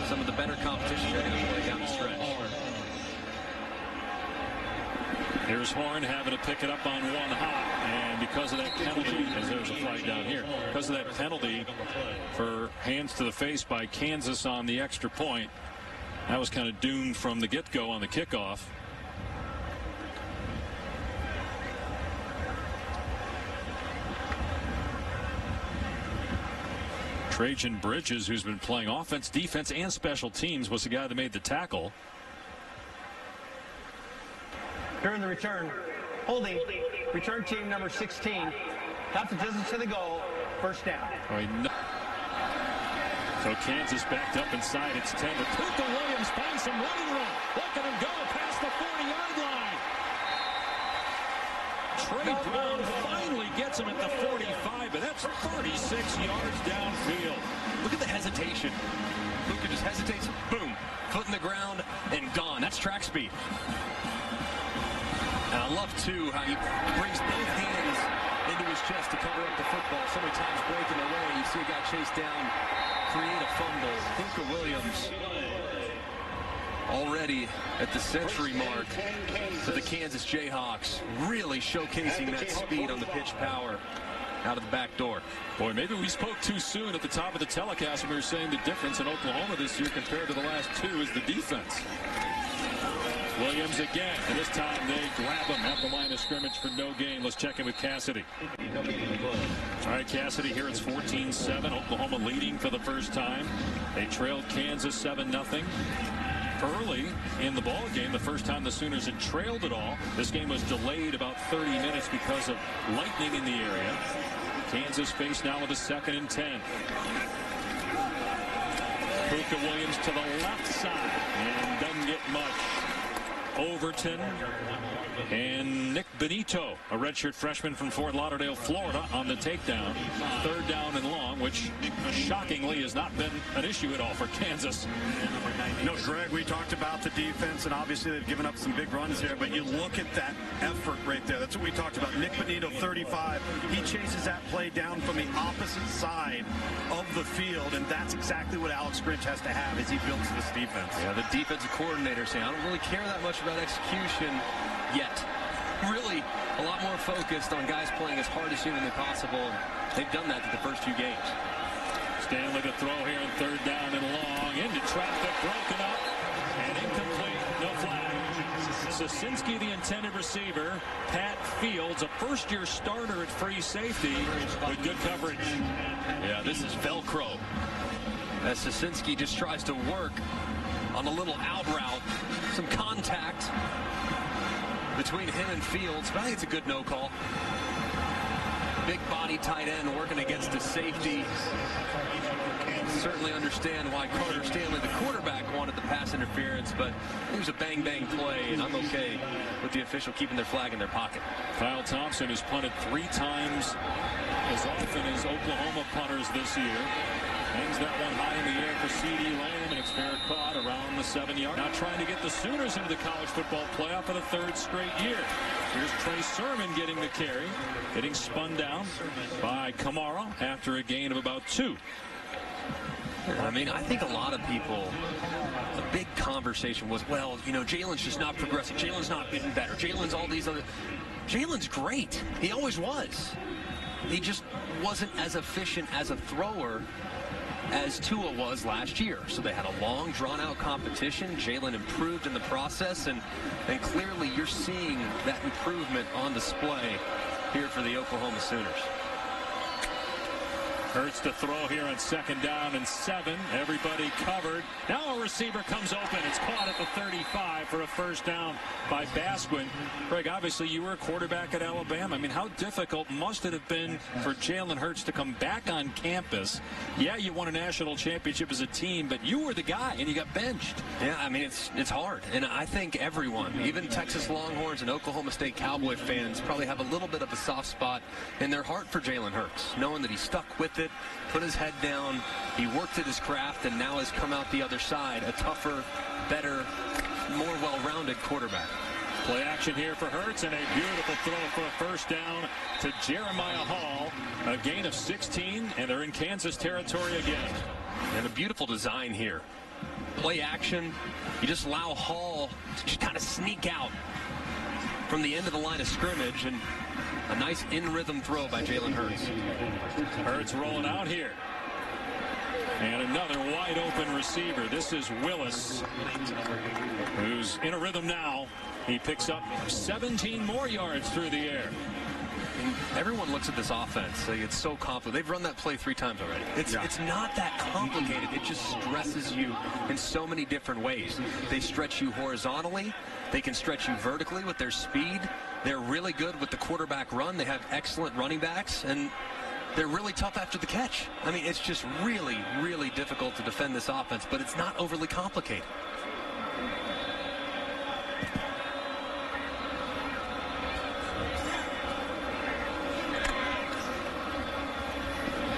[SPEAKER 2] some of the better competition they're going to play down the stretch.
[SPEAKER 1] Here's Horn having to pick it up on one hop. And because of that penalty, as there's a flag down here, because of that penalty for hands to the face by Kansas on the extra point, that was kind of doomed from the get-go on the kickoff. Trajan Bridges, who's been playing offense, defense, and special teams, was the guy that made the tackle.
[SPEAKER 4] During the return, holding, return team number 16. Half the distance to the goal, first down.
[SPEAKER 1] So Kansas backed up inside its 10. But Puka Williams finds some running room. Look at him go past the 40-yard line. Trey Brown finally gets him at the 45, but that's 36 yards downfield.
[SPEAKER 2] Look at the hesitation. Puka just hesitates, boom, foot in the ground, and gone. That's track speed. And I love, too, how he brings both hands into his chest to cover up the football. So many times breaking away. You see a guy chase down, create a fumble. Puka Williams already at the century mark for the Kansas Jayhawks, really showcasing that speed on the pitch power out of the back door.
[SPEAKER 1] Boy, maybe we spoke too soon at the top of the telecast when we were saying the difference in Oklahoma this year compared to the last 2 is the defense. Williams again, and this time they grab him at the line of scrimmage for no gain. Let's check in with Cassidy. All right, Cassidy, here it's 14-7. Oklahoma leading for the first time. They trailed Kansas 7-0. Early in the ball game, the first time the Sooners had trailed it all. This game was delayed about 30 minutes because of lightning in the area. Kansas faced now with a 2nd and 10. Puka Williams to the left side and doesn't get much. Overton and Nick Benito, a redshirt freshman from Fort Lauderdale, Florida, on the takedown. Third down and long, which shockingly has not been an issue at all for Kansas.
[SPEAKER 3] No, Greg, we talked about the defense, and obviously they've given up some big runs here, but you look at that effort right there. That's what we talked about. Nick Benito, 35. He chases that play down from the opposite side of the field, and that's exactly what Alex Grinch has to have as he builds this defense.
[SPEAKER 2] Yeah, the defensive coordinator saying, I don't really care that much about execution yet. Really a lot more focused on guys playing as hard as humanly possible. And they've done that through the first few games.
[SPEAKER 1] Stanley to throw here on third down and long. Into traffic, broken up, and incomplete. No flag. Sosinski, the intended receiver. Pat Fields, a first-year starter at free safety with good coverage.
[SPEAKER 2] Yeah, this is Velcro. As Sosinski just tries to work on a little out route. Some contact between him and Fields, but I think it's a good no call. Big body tight end working against a safety. Certainly understand why Carter Stanley, the quarterback, wanted the pass interference, but it was a bang-bang play, and I'm okay with the official keeping their flag in their pocket.
[SPEAKER 1] Kyle Thompson has punted 3 times as often as Oklahoma punters this year. Hangs that one high in the air for C.D. Lamb, and it's fair caught around the 7-yard. Now trying to get the Sooners into the college football playoff for the 3rd straight year. Here's Trey Sermon getting the carry, getting spun down by Kamara after a gain of about 2.
[SPEAKER 2] I mean, I think a lot of people, a big conversation was, well, you know, Jalen's just not progressing. Jalen's not getting better. Jalen's all these other. Jalen's great. He always was. He just wasn't as efficient as a thrower as Tua was last year. So they had a long, drawn-out competition. Jalen improved in the process, and clearly you're seeing that improvement on display here for the Oklahoma Sooners.
[SPEAKER 1] Hurts to throw here on 2nd down and 7. Everybody covered. Now a receiver comes open. It's caught at the 35 for a first down by Basquin. Greg, obviously you were a quarterback at Alabama. I mean, how difficult must it have been for Jalen Hurts to come back on campus? Yeah, you won a national championship as a team, but you were the guy and you got benched.
[SPEAKER 2] Yeah, I mean, it's hard. And I think everyone, even Texas Longhorns and Oklahoma State Cowboy fans, probably have a little bit of a soft spot in their heart for Jalen Hurts, knowing that he stuck with it, put his head down, he worked at his craft, and now has come out the other side a tougher, better, more well-rounded quarterback.
[SPEAKER 1] Play action here for Hurts, and a beautiful throw for a first down to Jeremiah Hall. A gain of 16, and they're in Kansas territory again.
[SPEAKER 2] And a beautiful design here. Play action. You just allow Hall to just kind of sneak out from the end of the line of scrimmage, and a nice in-rhythm throw by Jalen Hurts.
[SPEAKER 1] Hurts rolling out here. And another wide open receiver. This is Willis, who's in a rhythm now. He picks up 17 more yards through the air.
[SPEAKER 2] And everyone looks at this offense, saying it's so complicated. They've run that play 3 times already. It's not that complicated. It just stresses you in so many different ways. They stretch you horizontally. They can stretch you vertically with their speed. They're really good with the quarterback run. They have excellent running backs, and they're really tough after the catch. I mean, it's just really, really difficult to defend this offense, but it's not overly complicated.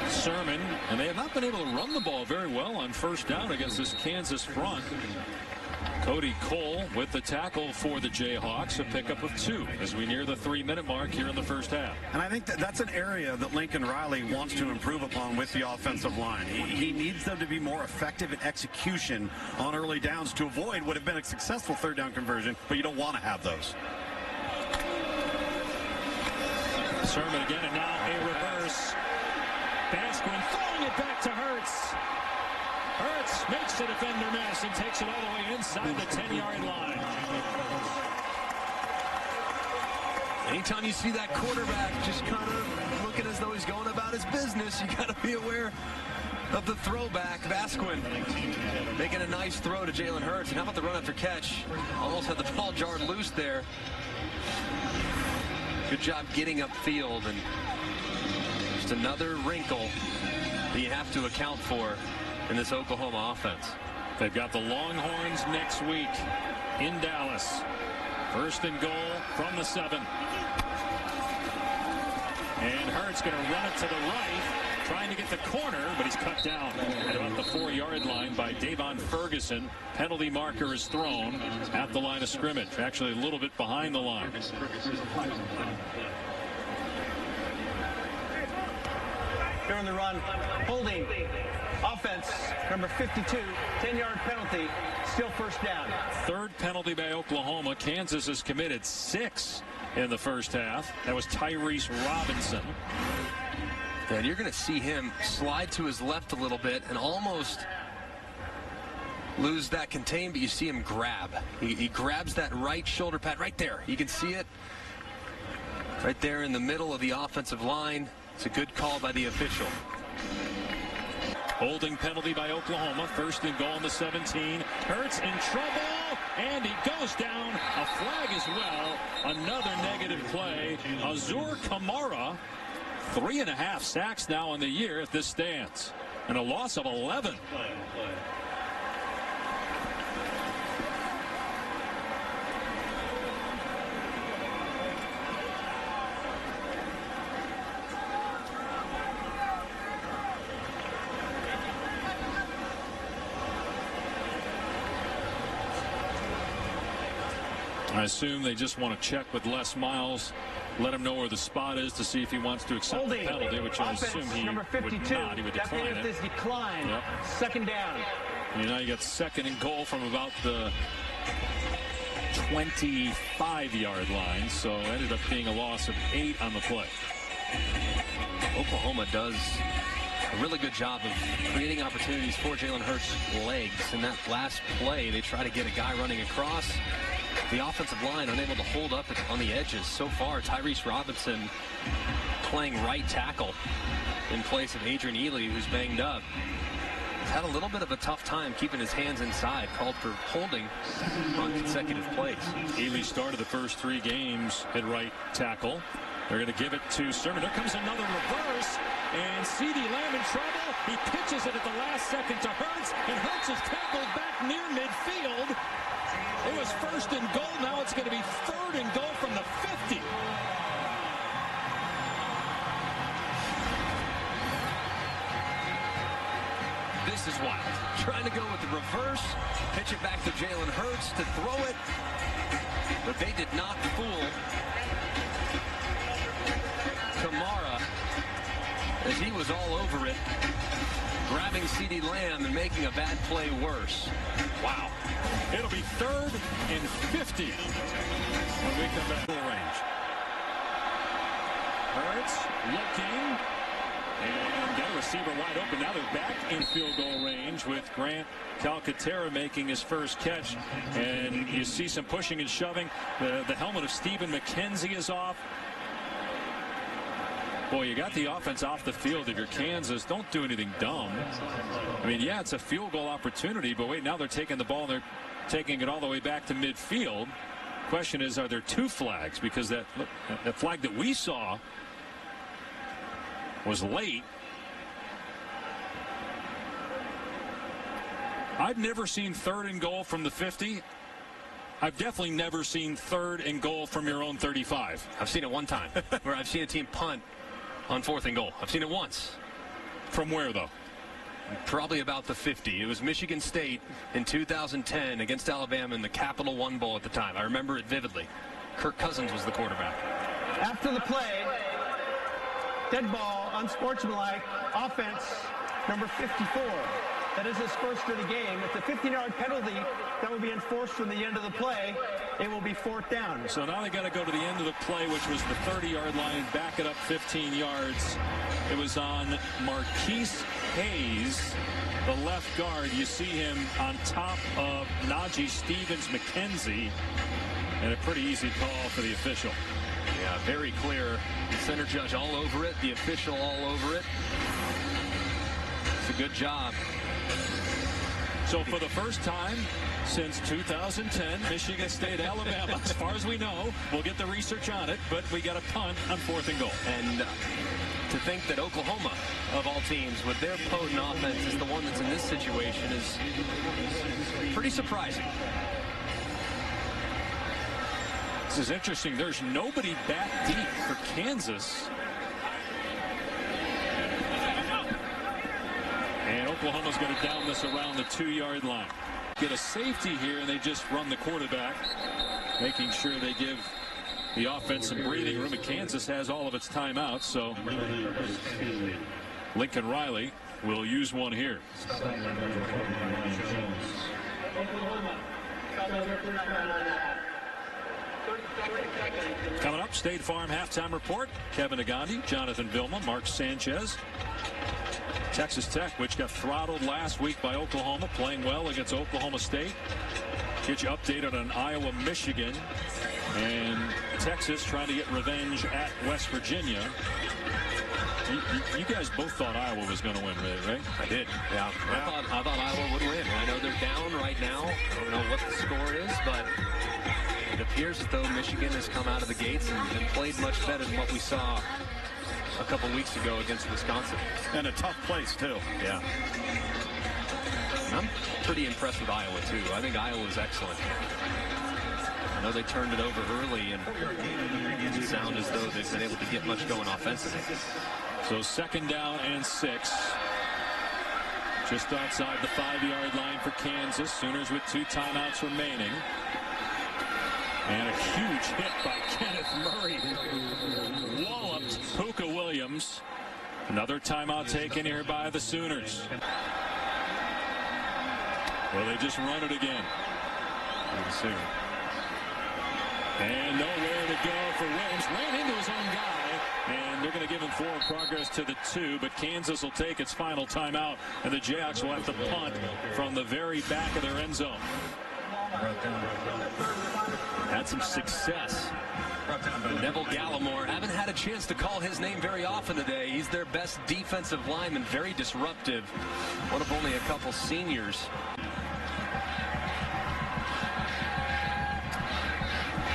[SPEAKER 1] Sermon, and they have not been able to run the ball very well on first down against this Kansas front. Cody Cole with the tackle for the Jayhawks, a pickup of 2 as we near the 3-minute mark here in the first half.
[SPEAKER 3] And I think that's an area that Lincoln Riley wants to improve upon with the offensive line. He needs them to be more effective at execution on early downs to avoid what have been a successful 3rd down conversion, but you don't want to have those.
[SPEAKER 1] Sermon again, and now a reverse. Basquin throwing it back to Hurts. Hurts makes the defender miss and takes it all the way inside the 10-yard line.
[SPEAKER 2] Anytime you see that quarterback just kind of looking as though he's going about his business, you got to be aware of the throwback. Basquin making a nice throw to Jalen Hurts. And how about the run after catch? Almost had the ball jarred loose there. Good job getting upfield, and just another wrinkle that you have to account for in this Oklahoma offense.
[SPEAKER 1] They've got the Longhorns next week in Dallas. First and goal from the 7. And Hurts going to run it to the right, trying to get the corner, but he's cut down at about the 4-yard line by Davon Ferguson. Penalty marker is thrown at the line of scrimmage, actually a little bit behind the line.
[SPEAKER 4] During the run, holding, offense, number 52, 10-yard penalty, still first down.
[SPEAKER 1] Third penalty by Oklahoma. Kansas has committed 6 in the first half. That was Tyrese Robinson.
[SPEAKER 2] And you're going to see him slide to his left a little bit and almost lose that contain, but you see him grab. He grabs that right shoulder pad right there. You can see it right there in the middle of the offensive line. It's a good call by the official.
[SPEAKER 1] Holding penalty by Oklahoma. First and goal on the 17. Hurts in trouble, and he goes down. A flag as well. Another negative play. Azur Kamara, 3.5 sacks now in the year if this stands. And a loss of 11. I assume they just want to check with Les Miles, let him know where the spot is to see if he wants to accept
[SPEAKER 4] Holding.
[SPEAKER 1] the penalty, which I assume he
[SPEAKER 4] number 52.
[SPEAKER 1] would not. He would decline it.
[SPEAKER 4] This decline.
[SPEAKER 1] Yep.
[SPEAKER 4] Second down.
[SPEAKER 1] You know, you got second and goal from about the 25-yard line, so it ended up being a loss of 8 on the play.
[SPEAKER 2] Oklahoma does a really good job of creating opportunities for Jalen Hurts' legs. In that last play, they try to get a guy running across. The offensive line unable to hold up on the edges. So far, Tyrese Robinson playing right tackle in place of Adrian Ely, who's banged up. He's had a little bit of a tough time keeping his hands inside, called for holding on consecutive plays.
[SPEAKER 1] Ely started the first 3 games at right tackle. They're going to give it to Sermon. There comes another reverse, and CeeDee Lamb in trouble. He pitches it at the last second to Hurts, and Hurts is tackled back near midfield. It was first and goal. Now it's going to be third and goal from the 50.
[SPEAKER 2] This is wild. Trying to go with the reverse, pitch it back to Jalen Hurts to throw it, but they did not fool Kamara as he was all over it, grabbing CeeDee Lamb and making a bad play worse.
[SPEAKER 1] Wow. It'll be third and 50 when we come back. Full range. Hurts looking and got a receiver wide open. Now they're back in field goal range with Grant Calcaterra making his first catch. And you see some pushing and shoving. The helmet of Stephen McKenzie is off. Boy, you got the offense off the field if you're Kansas. Don't do anything dumb. I mean, yeah, it's a field goal opportunity, but wait, now they're taking the ball and they're taking it all the way back to midfield. Question is, are there 2 flags? Because that flag that we saw was late. I've never seen third and goal from the 50. I've definitely never seen third and goal from your own 35.
[SPEAKER 2] I've seen it one time where I've seen a team punt on 4th and goal. I've seen it once.
[SPEAKER 1] From where, though?
[SPEAKER 2] Probably about the 50. It was Michigan State in 2010 against Alabama in the Capital One Bowl at the time. I remember it vividly. Kirk Cousins was the quarterback.
[SPEAKER 4] After the play, dead ball, unsportsmanlike, offense, number 54. That is his first of the game. It's a 15-yard penalty that will be enforced from the end of the play. It will be 4th down.
[SPEAKER 1] So now they got to go to the end of the play, which was the 30-yard line, and back it up 15 yards. It was on Marquise Hayes, the left guard. You see him on top of Najee Stevens-McKenzie, and a pretty easy call for the official.
[SPEAKER 2] Yeah, very clear. The center judge all over it, the official all over it. It's a good job.
[SPEAKER 1] So for the first time since 2010, Michigan State, Alabama, as far as we know, we'll get the research on it, but we got a punt on 4th and goal.
[SPEAKER 2] And to think that Oklahoma, of all teams, with their potent offense, is the one that's in this situation is pretty surprising.
[SPEAKER 1] This is interesting. There's nobody back deep for Kansas. And Oklahoma's going to down this around the 2-yard line. Get a safety here, and they just run the quarterback, making sure they give the offense some breathing room. And Kansas has all of its timeouts, so Lincoln Riley will use one here. Coming up, State Farm halftime report. Kevin Agandi, Jonathan Vilma, Mark Sanchez. Texas Tech, which got throttled last week by Oklahoma, playing well against Oklahoma State. Get you updated on Iowa, Michigan, and Texas trying to get revenge at West Virginia. You guys both thought Iowa was going to win, right?
[SPEAKER 2] I did. Yeah. I thought Iowa would win. I know they're down right now. I don't know what the score is, but it appears as though Michigan has come out of the gates and played much better than what we saw a couple weeks ago against Wisconsin.
[SPEAKER 3] And a tough place, too.
[SPEAKER 2] Yeah. And I'm pretty impressed with Iowa, too. I think Iowa's excellent. I know they turned it over early, and it doesn't sound as though they've been able to get much going offensively.
[SPEAKER 1] So 2nd down and 6. Just outside the 5-yard line for Kansas. Sooners with 2 timeouts remaining. And a huge hit by Kenneth Murray. Walloped Puka Williams. Another timeout taken here by the Sooners. Well, they just run it again. And nowhere to go for Williams. Ran into his own guy. And they're going to give him forward progress to the 2. But Kansas will take its final timeout. And the Jayhawks will have to punt from the very back of their end zone.
[SPEAKER 2] Had some success. Neville Gallimore, haven't had a chance to call his name very often today. He's their best defensive lineman, very disruptive. One of only a couple seniors.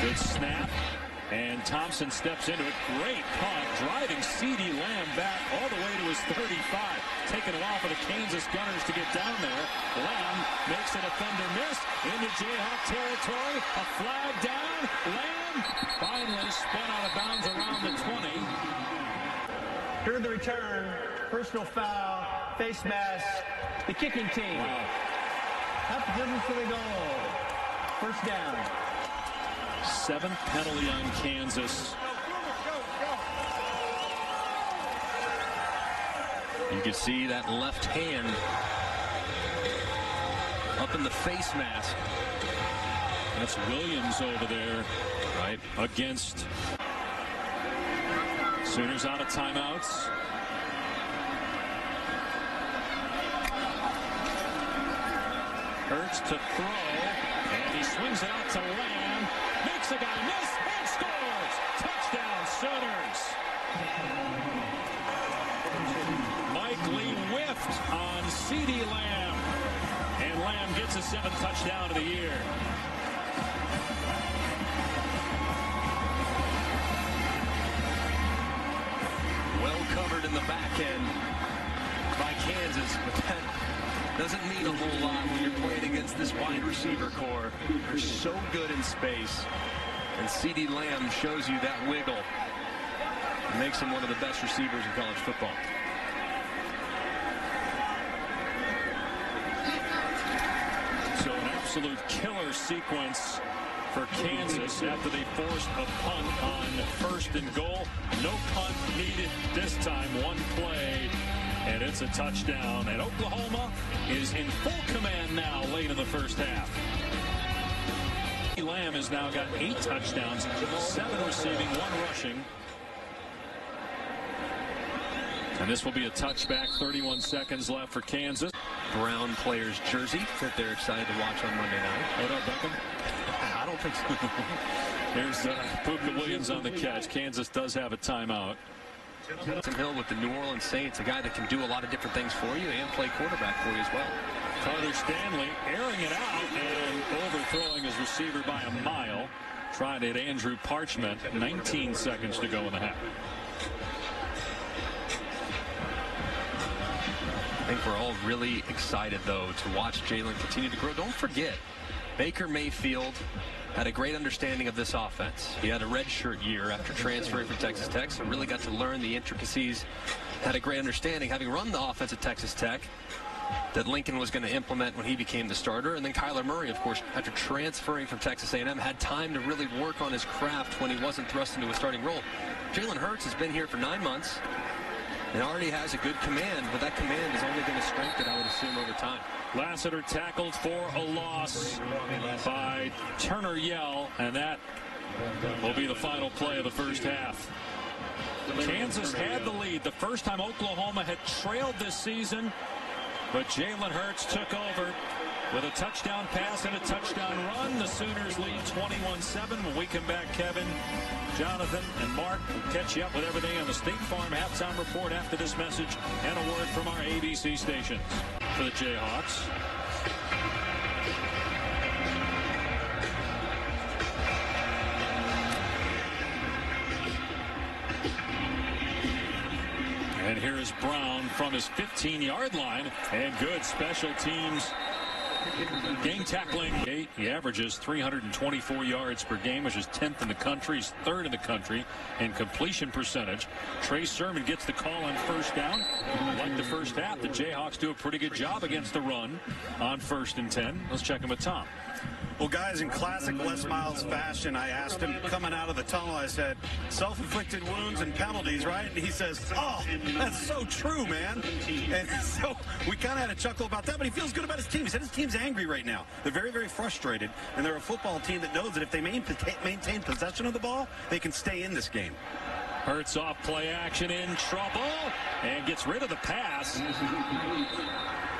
[SPEAKER 1] Good snap. And Thompson steps into it. Great punt. Driving C.D. Lamb back all the way to his 35. Taking it off of the Kansas Gunners to get down there. Lamb makes a defender miss. Into Jayhawk territory. A flag down. Lamb finally spun out of bounds around the 20.
[SPEAKER 4] Here the return. Personal foul. Face mask. The kicking team.
[SPEAKER 1] Wow.
[SPEAKER 4] Half the distance to the goal. First down.
[SPEAKER 1] 7th penalty on Kansas.
[SPEAKER 2] You can see that left hand up in the face mask.
[SPEAKER 1] That's Williams over there, right, against. Sooners out of timeouts. Hurts to throw, and he swings it out to Lamb. Makes a guy miss and scores. Touchdown, Sooners. Mike Lee whiffed on C.D. Lamb. And Lamb gets his 7th touchdown of the year.
[SPEAKER 2] Well covered in the back end by Kansas, but that doesn't mean a whole lot when you're playing against this wide receiver core. They're so good in space. And C.D. Lamb shows you that wiggle. It makes him one of the best receivers in college football.
[SPEAKER 1] So an absolute killer sequence for Kansas after they forced a punt on 1st and goal. No punt needed this time. One play, and it's a touchdown. And Oklahoma is in full command now late in the first half. Lamb has now got 8 touchdowns, 7 receiving, 1 rushing. And this will be a touchback. 31 seconds left for Kansas.
[SPEAKER 2] Brown player's jersey that they're excited to watch on Monday night.
[SPEAKER 1] Odell Beckham?
[SPEAKER 2] I don't think so.
[SPEAKER 1] Here's Puka Williams on the catch. Kansas does have a timeout.
[SPEAKER 2] Tim Hill with the New Orleans Saints, a guy that can do a lot of different things for you and play quarterback for you as well.
[SPEAKER 1] Carter Stanley airing it out and overthrowing his receiver by a mile. Tried it Andrew Parchment. 19 seconds to go in the half.
[SPEAKER 2] I think we're all really excited, though, to watch Jalen continue to grow. Don't forget, Baker Mayfield had a great understanding of this offense. He had a redshirt year after transferring from Texas Tech, so really got to learn the intricacies. Had a great understanding, having run the offense at Texas Tech, that Lincoln was going to implement when he became the starter. And then Kyler Murray, of course, after transferring from Texas A&M, had time to really work on his craft when he wasn't thrust into a starting role. Jalen Hurts has been here for 9 months and already has a good command, but that command is only going to strengthen, I would assume, over time.
[SPEAKER 1] Lassiter tackled for a loss by Turner Yell, and that will be the final play of the first half. Kansas had the lead the first time Oklahoma had trailed this season, but Jalen Hurts took over with a touchdown pass and a touchdown run. The Sooners lead 21-7. When we come back, Kevin, Jonathan, and Mark will catch you up with everything on the State Farm halftime report after this message and a word from our ABC stations. For the Jayhawks, and here is Brown from his 15-yard line, and good special teams game tackling. He averages 324 yards per game, which is 10th in the country. He's 3rd in the country in completion percentage. Trey Sermon gets the call on first down. Like the first half, the Jayhawks do a pretty good job against the run on 1st and 10. Let's check in with Tom.
[SPEAKER 3] Well, guys, in classic Les Miles fashion, I asked him coming out of the tunnel, I said, self-inflicted wounds and penalties, right? And he says, oh, that's so true, man. And so we kind of had a chuckle about that, but he feels good about his team. He said his team's angry right now. They're very, very frustrated, and they're a football team that knows that if they maintain possession of the ball, they can stay in this game.
[SPEAKER 1] Hurts off play action, in trouble, and gets rid of the pass.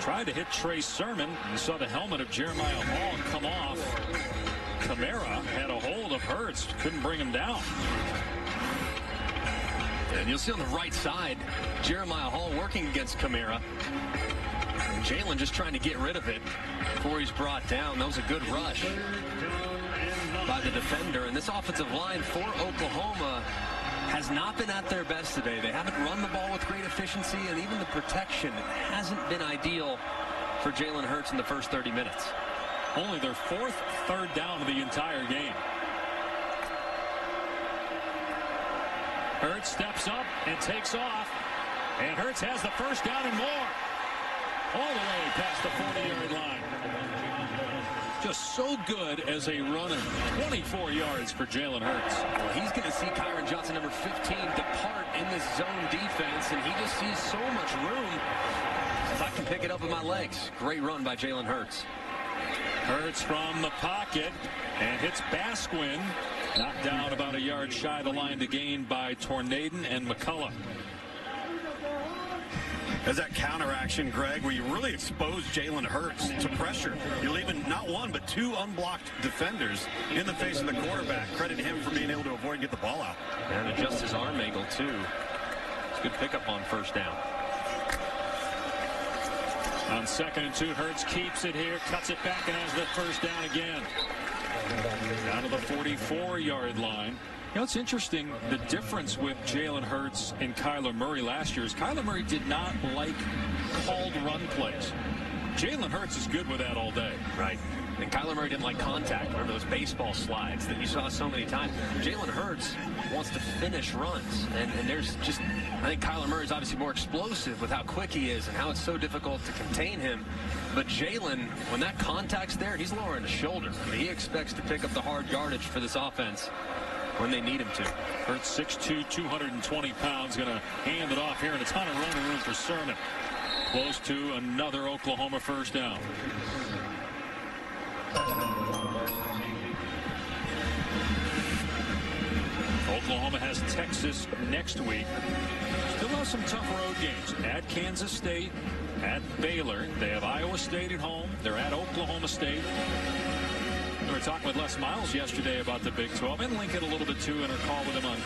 [SPEAKER 1] Tried to hit Trey Sermon. You saw the helmet of Jeremiah Hall come off. Kamara had a hold of Hurts, couldn't bring him down.
[SPEAKER 2] And you'll see on the right side, Jeremiah Hall working against Kamara. Jalen just trying to get rid of it before he's brought down. That was a good rush by the defender. And this offensive line for Oklahoma has not been at their best today. They haven't run the ball with great efficiency, and even the protection hasn't been ideal for Jalen Hurts in the first 30 minutes.
[SPEAKER 1] Only their 4th third down of the entire game. Hurts steps up and takes off, and Hurts has the first down and more. All the way past the 40-yard line. Just so good as a runner. 24 yards for Jalen Hurts.
[SPEAKER 2] Well, he's going to see Kyron Johnson, number 15, depart in this zone defense, and he just sees so much room. If I can pick it up with my legs. Great run by Jalen Hurts.
[SPEAKER 1] Hurts from the pocket and hits Basquin. Knocked down about a yard shy of the line to gain by Tornadin and McCullough.
[SPEAKER 3] As that counteraction, Greg, where you really expose Jalen Hurts to pressure. You're leaving not one, but 2 unblocked defenders in the face of the quarterback. Credit him for being able to avoid and get the ball out.
[SPEAKER 2] And adjust his arm angle, too. It's a good pickup on first down.
[SPEAKER 1] On 2nd and 2, Hurts keeps it here, cuts it back, and has the first down again. Down to the 44-yard line. You know, it's interesting, the difference with Jalen Hurts and Kyler Murray last year is Kyler Murray did not like called run plays. Jalen Hurts is good with that all day.
[SPEAKER 2] Right. And Kyler Murray didn't like contact. Remember those baseball slides that you saw so many times? Jalen Hurts wants to finish runs. And there's just, I think Kyler Murray's obviously more explosive with how quick he is and how it's so difficult to contain him. But Jalen, when that contact's there, he's lowering the shoulder. I mean, he expects to pick up the hard yardage for this offense when they need him to.
[SPEAKER 1] Hurts 6'2", 220 pounds, going to hand it off here, and a ton of running room for Sermon. Close to another Oklahoma first down. Oklahoma has Texas next week. Still have some tough road games. At Kansas State, at Baylor. They have Iowa State at home. They're at Oklahoma State. We were talking with Les Miles yesterday about the Big 12, and Lincoln a little bit too in our call with him on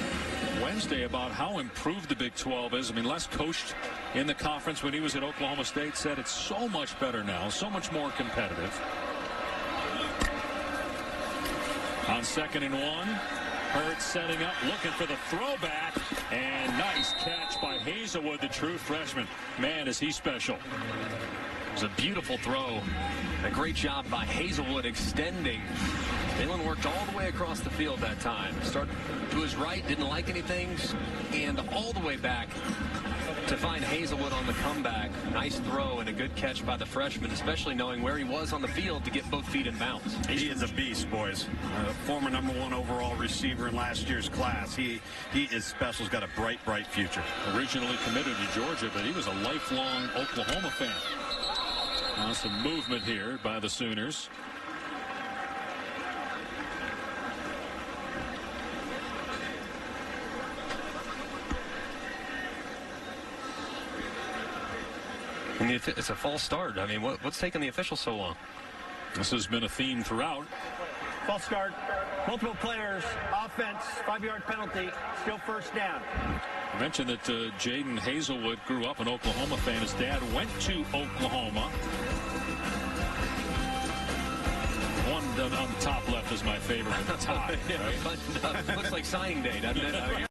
[SPEAKER 1] Wednesday about how improved the Big 12 is. I mean, Les coached in the conference when he was at Oklahoma State, said it's so much better now, so much more competitive. On 2nd and 1, Hurts setting up, looking for the throwback, and nice catch by Hazelwood, the true freshman. Man, is he special.
[SPEAKER 2] was a beautiful throw. A great job by Hazelwood extending. Malin worked all the way across the field that time. Started to his right, didn't like anything, and all the way back to find Hazelwood on the comeback. Nice throw and a good catch by the freshman, especially knowing where he was on the field to get both feet in bounds.
[SPEAKER 3] He is a beast, boys. Former #1 overall receiver in last year's class. He is special. He's got a bright, bright future.
[SPEAKER 1] Originally committed to Georgia, but he was a lifelong Oklahoma fan. Now some movement here by the Sooners.
[SPEAKER 2] And it's a false start. I mean, what's taking the officials so long?
[SPEAKER 1] This has been a theme throughout.
[SPEAKER 4] False start. Multiple players. Offense. 5-yard penalty. Still first down.
[SPEAKER 1] I mentioned that Jaden Hazelwood grew up an Oklahoma fan. His dad went to Oklahoma. One on the top left is my favorite. The tie, right?
[SPEAKER 2] Looks like signing day, doesn't it?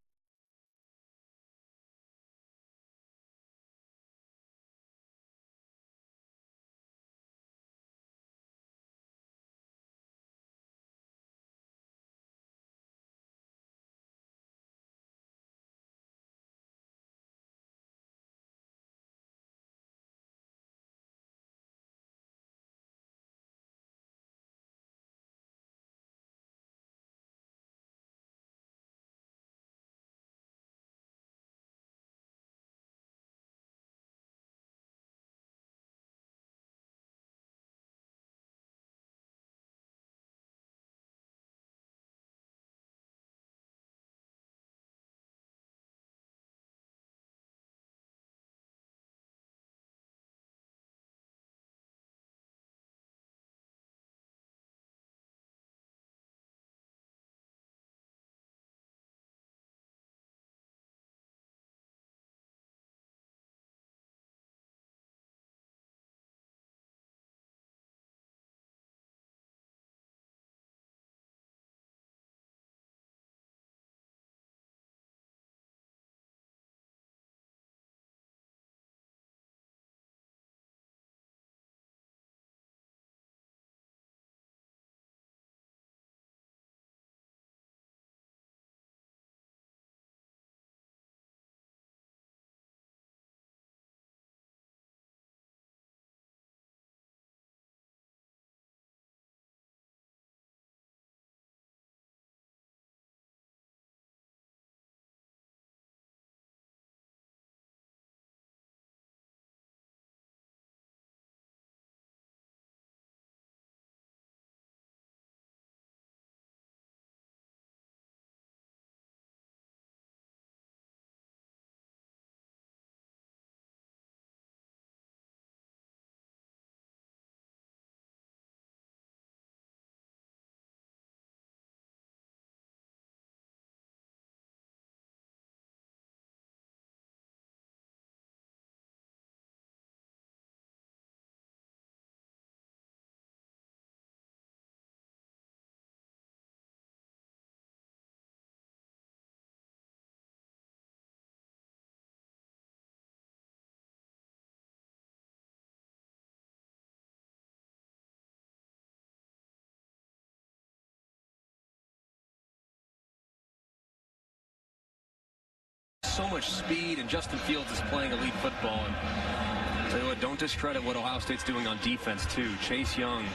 [SPEAKER 2] So much speed, and Justin Fields is playing elite football. And tell you what, don't discredit what Ohio State's doing on defense too. Chase Young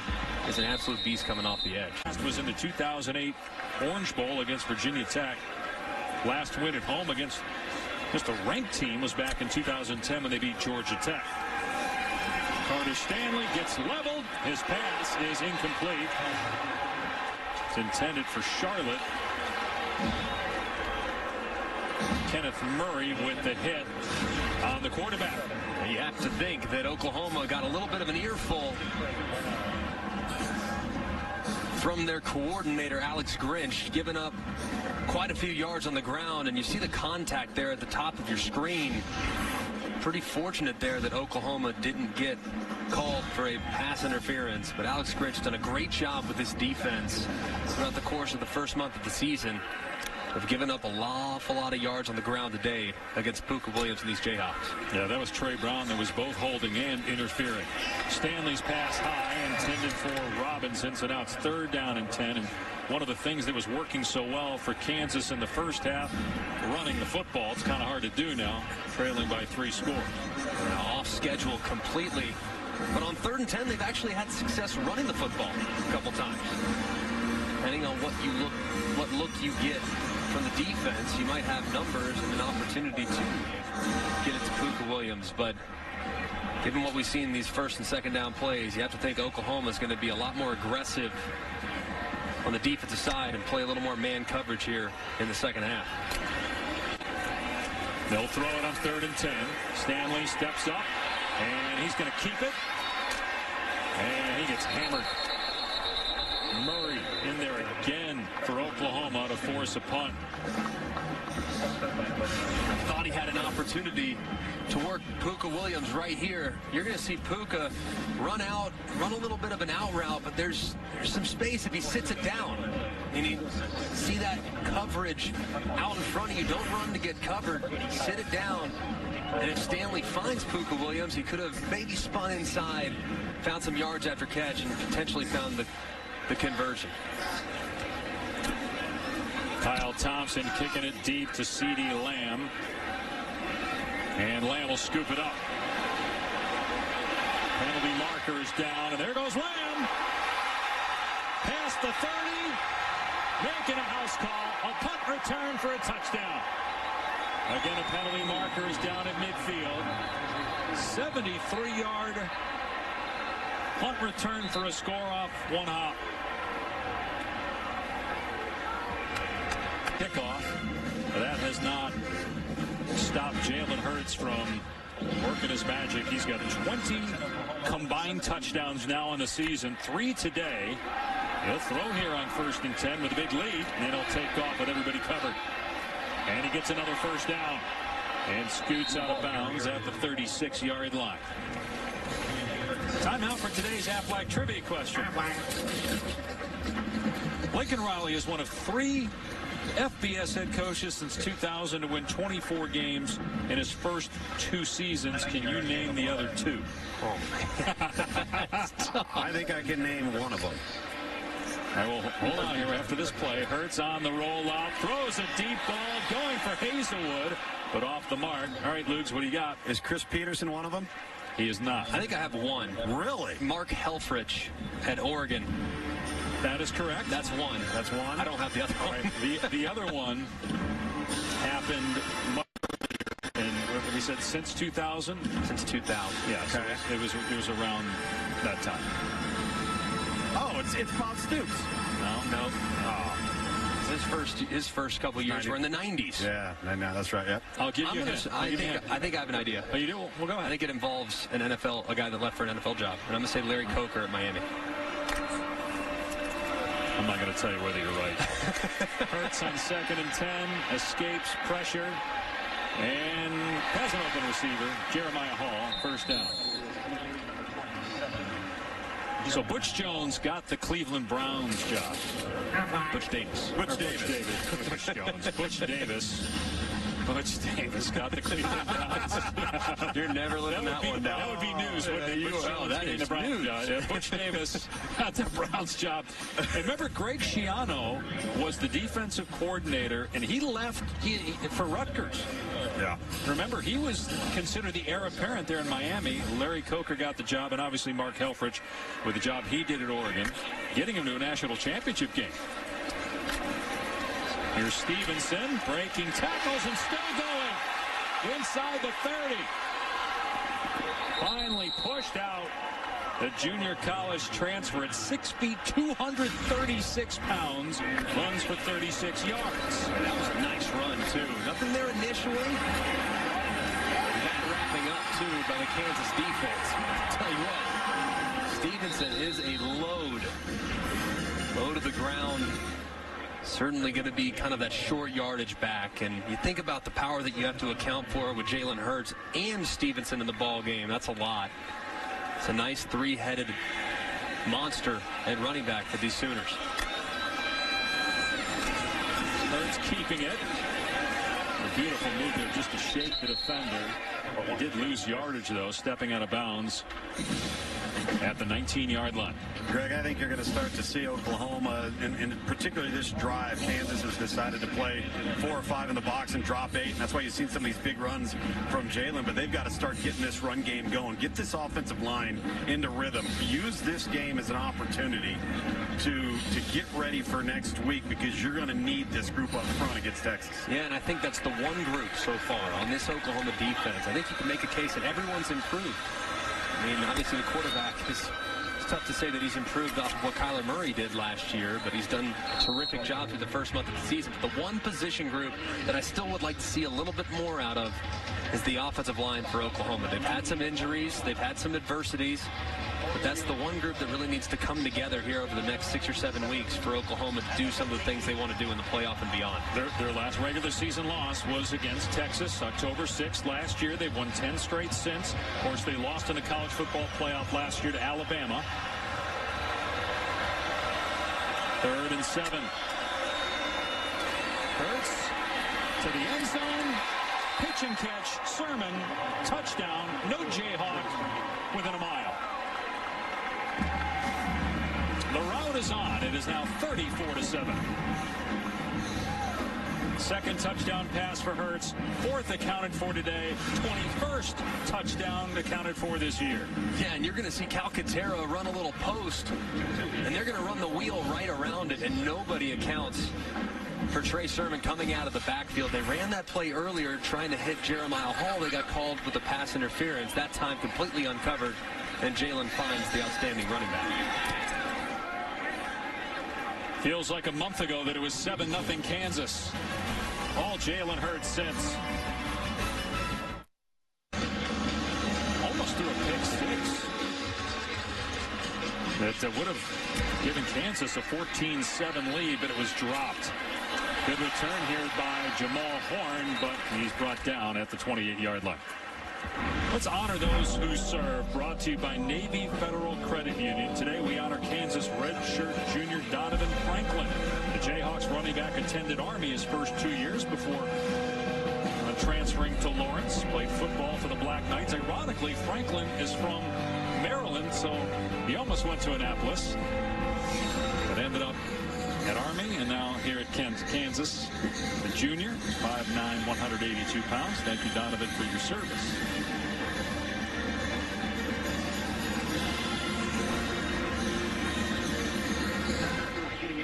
[SPEAKER 2] is an absolute beast coming off the edge.
[SPEAKER 1] Last was in the 2008 Orange Bowl against Virginia Tech. Last win at home against just a ranked team was back in 2010 when they beat Georgia Tech. Carter Stanley gets leveled. His pass is incomplete. It's intended for Charlotte. Kenneth Murray with the hit on the quarterback.
[SPEAKER 2] You have to think that Oklahoma got a little bit of an earful from their coordinator, Alex Grinch, giving up quite a few yards on the ground, and you see the contact there at the top of your screen. Pretty fortunate there that Oklahoma didn't get called for a pass interference, but Alex Grinch done a great job with this defense throughout the course of the first month of the season. have given up an awful lot of yards on the ground today against Pooka Williams and these Jayhawks.
[SPEAKER 1] Yeah, that was Trey Brown that was both holding and interfering. Stanley's pass high, intended for Robinson, so now it's 3rd down and 10. And one of the things that was working so well for Kansas in the first half, running the football, it's kind of hard to do now, trailing by 3 scores.
[SPEAKER 2] Off schedule completely. But on 3rd and 10, they've actually had success running the football a couple times. Depending on what look you get from the defense, you might have numbers and an opportunity to get it to Pooka Williams. But given what we've seen in these 1st and 2nd down plays, you have to think Oklahoma is going to be a lot more aggressive on the defensive side and play a little more man coverage here in the 2nd half.
[SPEAKER 1] They'll throw it on 3rd and 10. Stanley steps up, and he's going to keep it. And he gets hammered. Murray in there again for Oklahoma to force a punt.
[SPEAKER 2] Thought he had an opportunity to work Pooka Williams right here. You're going to see Pooka run a little bit of an out route, but there's some space if he sits it down. And you see that coverage out in front of you. Don't run to get covered. Sit it down. And if Stanley finds Pooka Williams, he could have maybe spun inside, found some yards after catch, and potentially found the conversion.
[SPEAKER 1] Kyle Thompson kicking it deep to CeeDee Lamb. And Lamb will scoop it up. Penalty marker is down, and there goes Lamb. Past the 30. Making a house call. A punt return for a touchdown. Again, a penalty marker is down at midfield. 73-yard punt return for a score off one hop. Kickoff. That has not stopped Jalen Hurts from working his magic. He's got 20 combined touchdowns now in the season, 3 today. He'll throw here on 1st and 10 with a big lead, and then he'll take off with everybody covered. And he gets another 1st down and scoots out of bounds at the 36-yard line. Timeout for today's Aflac trivia question. Lincoln Riley is one of 3 FBS head coaches since 2000 to win 24 games in his first 2 seasons. Can you name the other 2?
[SPEAKER 3] Oh, I think I can name one of them.
[SPEAKER 1] I will hold on here after this play. Hurts on the rollout, throws a deep ball, going for Hazelwood, but off the mark. All right, Lugs, what do you got?
[SPEAKER 3] Is Chris Peterson one of them?
[SPEAKER 1] He is not.
[SPEAKER 2] I think I have one.
[SPEAKER 3] Really?
[SPEAKER 2] Mark Helfrich at Oregon.
[SPEAKER 1] That is correct.
[SPEAKER 2] That's one.
[SPEAKER 3] That's one?
[SPEAKER 2] I don't have the other one.
[SPEAKER 1] Right. The other one happened much earlier, and what we said since 2000?
[SPEAKER 2] Since 2000.
[SPEAKER 1] Yeah, so it was around that time.
[SPEAKER 3] Oh, it's Bob Stoops.
[SPEAKER 2] No. Oh. His first couple years were in the 90s.
[SPEAKER 3] Yeah, that's right. Yep.
[SPEAKER 1] I'll give you a hint.
[SPEAKER 2] I think I have an idea.
[SPEAKER 1] Oh, you do? Well, go ahead.
[SPEAKER 2] I think it involves a guy that left for an NFL job. And I'm going to say Larry Coker at Miami.
[SPEAKER 1] I'm not going to tell you whether you're right. Hurts on 2nd and 10, escapes pressure, and has an open receiver, Jeremiah Hall, 1st down. So Butch Jones got the Cleveland Browns job. Butch Davis. Butch Davis got the Cleveland Browns.
[SPEAKER 2] You're never letting that one down.
[SPEAKER 1] That would be news, wouldn't it? Butch Jones getting the Browns job. Yeah, Butch Davis got the Browns job. And remember, Greg Schiano was the defensive coordinator, and he left for Rutgers.
[SPEAKER 3] Yeah.
[SPEAKER 1] Remember, he was considered the heir apparent there in Miami. Larry Coker got the job, and obviously Mark Helfrich with the job he did at Oregon, getting him to a national championship game. Here's Stevenson breaking tackles and still going inside the 30. Finally pushed out. The junior college transfer at 6 feet, 236 pounds, runs for 36 yards.
[SPEAKER 2] That was a nice run, too. Nothing there initially. That wrapping up, too, by the Kansas defense. I'll tell you what, Stevenson is a load. Low to the ground. Certainly going to be kind of that short yardage back. And you think about the power that you have to account for with Jalen Hurts and Stevenson in the ball game. That's a lot. It's a nice 3-headed monster at running back for these Sooners.
[SPEAKER 1] Hurts keeps keeping it. A beautiful move there just to shake the defender. He did lose yardage, though, stepping out of bounds at the 19-yard line.
[SPEAKER 3] Greg, I think you're going to start to see Oklahoma, and particularly this drive. Kansas has decided to play 4 or 5 in the box and drop 8, and that's why you've seen some of these big runs from Jalen. But they've got to start getting this run game going. Get this offensive line into rhythm. Use this game as an opportunity to get ready for next week, because you're going to need this group up front against Texas.
[SPEAKER 2] Yeah, and I think that's the one group so far on this Oklahoma defense. I think you can make a case that everyone's improved. I mean, obviously the quarterback it's tough to say that he's improved off of what Kyler Murray did last year, but he's done a terrific job through the first month of the season. But the one position group that I still would like to see a little bit more out of is the offensive line for Oklahoma. They've had some injuries, they've had some adversities, but that's the one group that really needs to come together here over the next 6 or 7 weeks for Oklahoma to do some of the things they want to do in the playoff and beyond.
[SPEAKER 1] Their last regular season loss was against Texas, October 6th last year. They've won 10 straight since. Of course, they lost in the college football playoff last year to Alabama. 3rd and 7. Hurts to the end zone. Pitch and catch. Sermon. Touchdown. No Jayhawk within a mile. The route is on. It is now 34-7. Second touchdown pass for Hurts. 4th accounted for today. 21st touchdown accounted for this year.
[SPEAKER 2] Yeah, and you're going to see Calcaterra run a little post, and they're going to run the wheel right around it, and nobody accounts for Trey Sermon coming out of the backfield. They ran that play earlier trying to hit Jeremiah Hall. They got called with the pass interference. That time completely uncovered, and Jalen finds the outstanding running back.
[SPEAKER 1] Feels like a month ago that it was 7-0 Kansas. All Jalen Hurts since. Almost threw a pick 6. That would have given Kansas a 14-7 lead, but it was dropped. Good return here by Jamal Horn, but he's brought down at the 28-yard line. Let's honor those who serve. Brought to you by Navy Federal Credit Union. Today we honor Kansas redshirt junior Donovan Franklin. The Jayhawks running back attended Army his first 2 years before transferring to Lawrence. Played football for the Black Knights. Ironically, Franklin is from Maryland, so he almost went to Annapolis, but ended up at Army and now here at Kansas. The junior, 5'9", 182 pounds. Thank you, Donovan, for your service.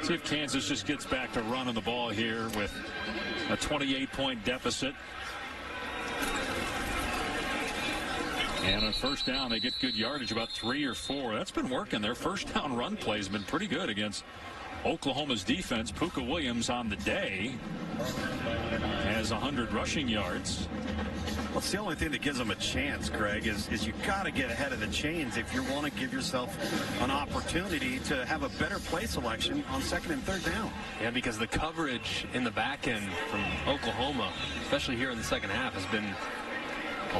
[SPEAKER 1] See if Kansas just gets back to running the ball here with a 28-point deficit. And on first down, they get good yardage, about 3 or 4. That's been working. Their first down run play has been pretty good against Oklahoma's defense. Puka Williams on the day has 100 rushing yards.
[SPEAKER 3] Well, it's the only thing that gives them a chance, Greg, is you got to get ahead of the chains if you want to give yourself an opportunity to have a better play selection on 2nd and 3rd down.
[SPEAKER 2] Yeah, because the coverage in the back end from Oklahoma, especially here in the second half, has been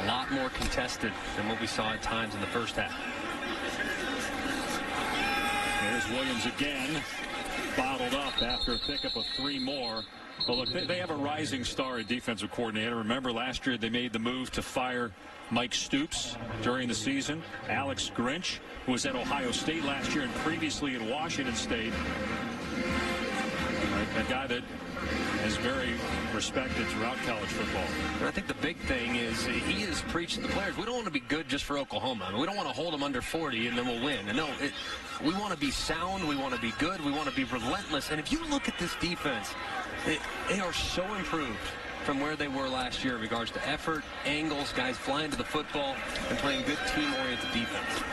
[SPEAKER 2] a lot more contested than what we saw at times in the first half.
[SPEAKER 1] There's Williams again, bottled up after a pickup of 3 more. Well, look, they have a rising star at defensive coordinator. Remember last year they made the move to fire Mike Stoops during the season. Alex Grinch, who was at Ohio State last year and previously at Washington State. A guy that is very respected throughout college football.
[SPEAKER 2] And I think the big thing is he has preached to the players, we don't want to be good just for Oklahoma. I mean, we don't want to hold them under 40 and then we'll win. And no, we want to be sound. We want to be good. We want to be relentless. And if you look at this defense, they are so improved from where they were last year in regards to effort, angles, guys flying to the football, and playing good team-oriented defense.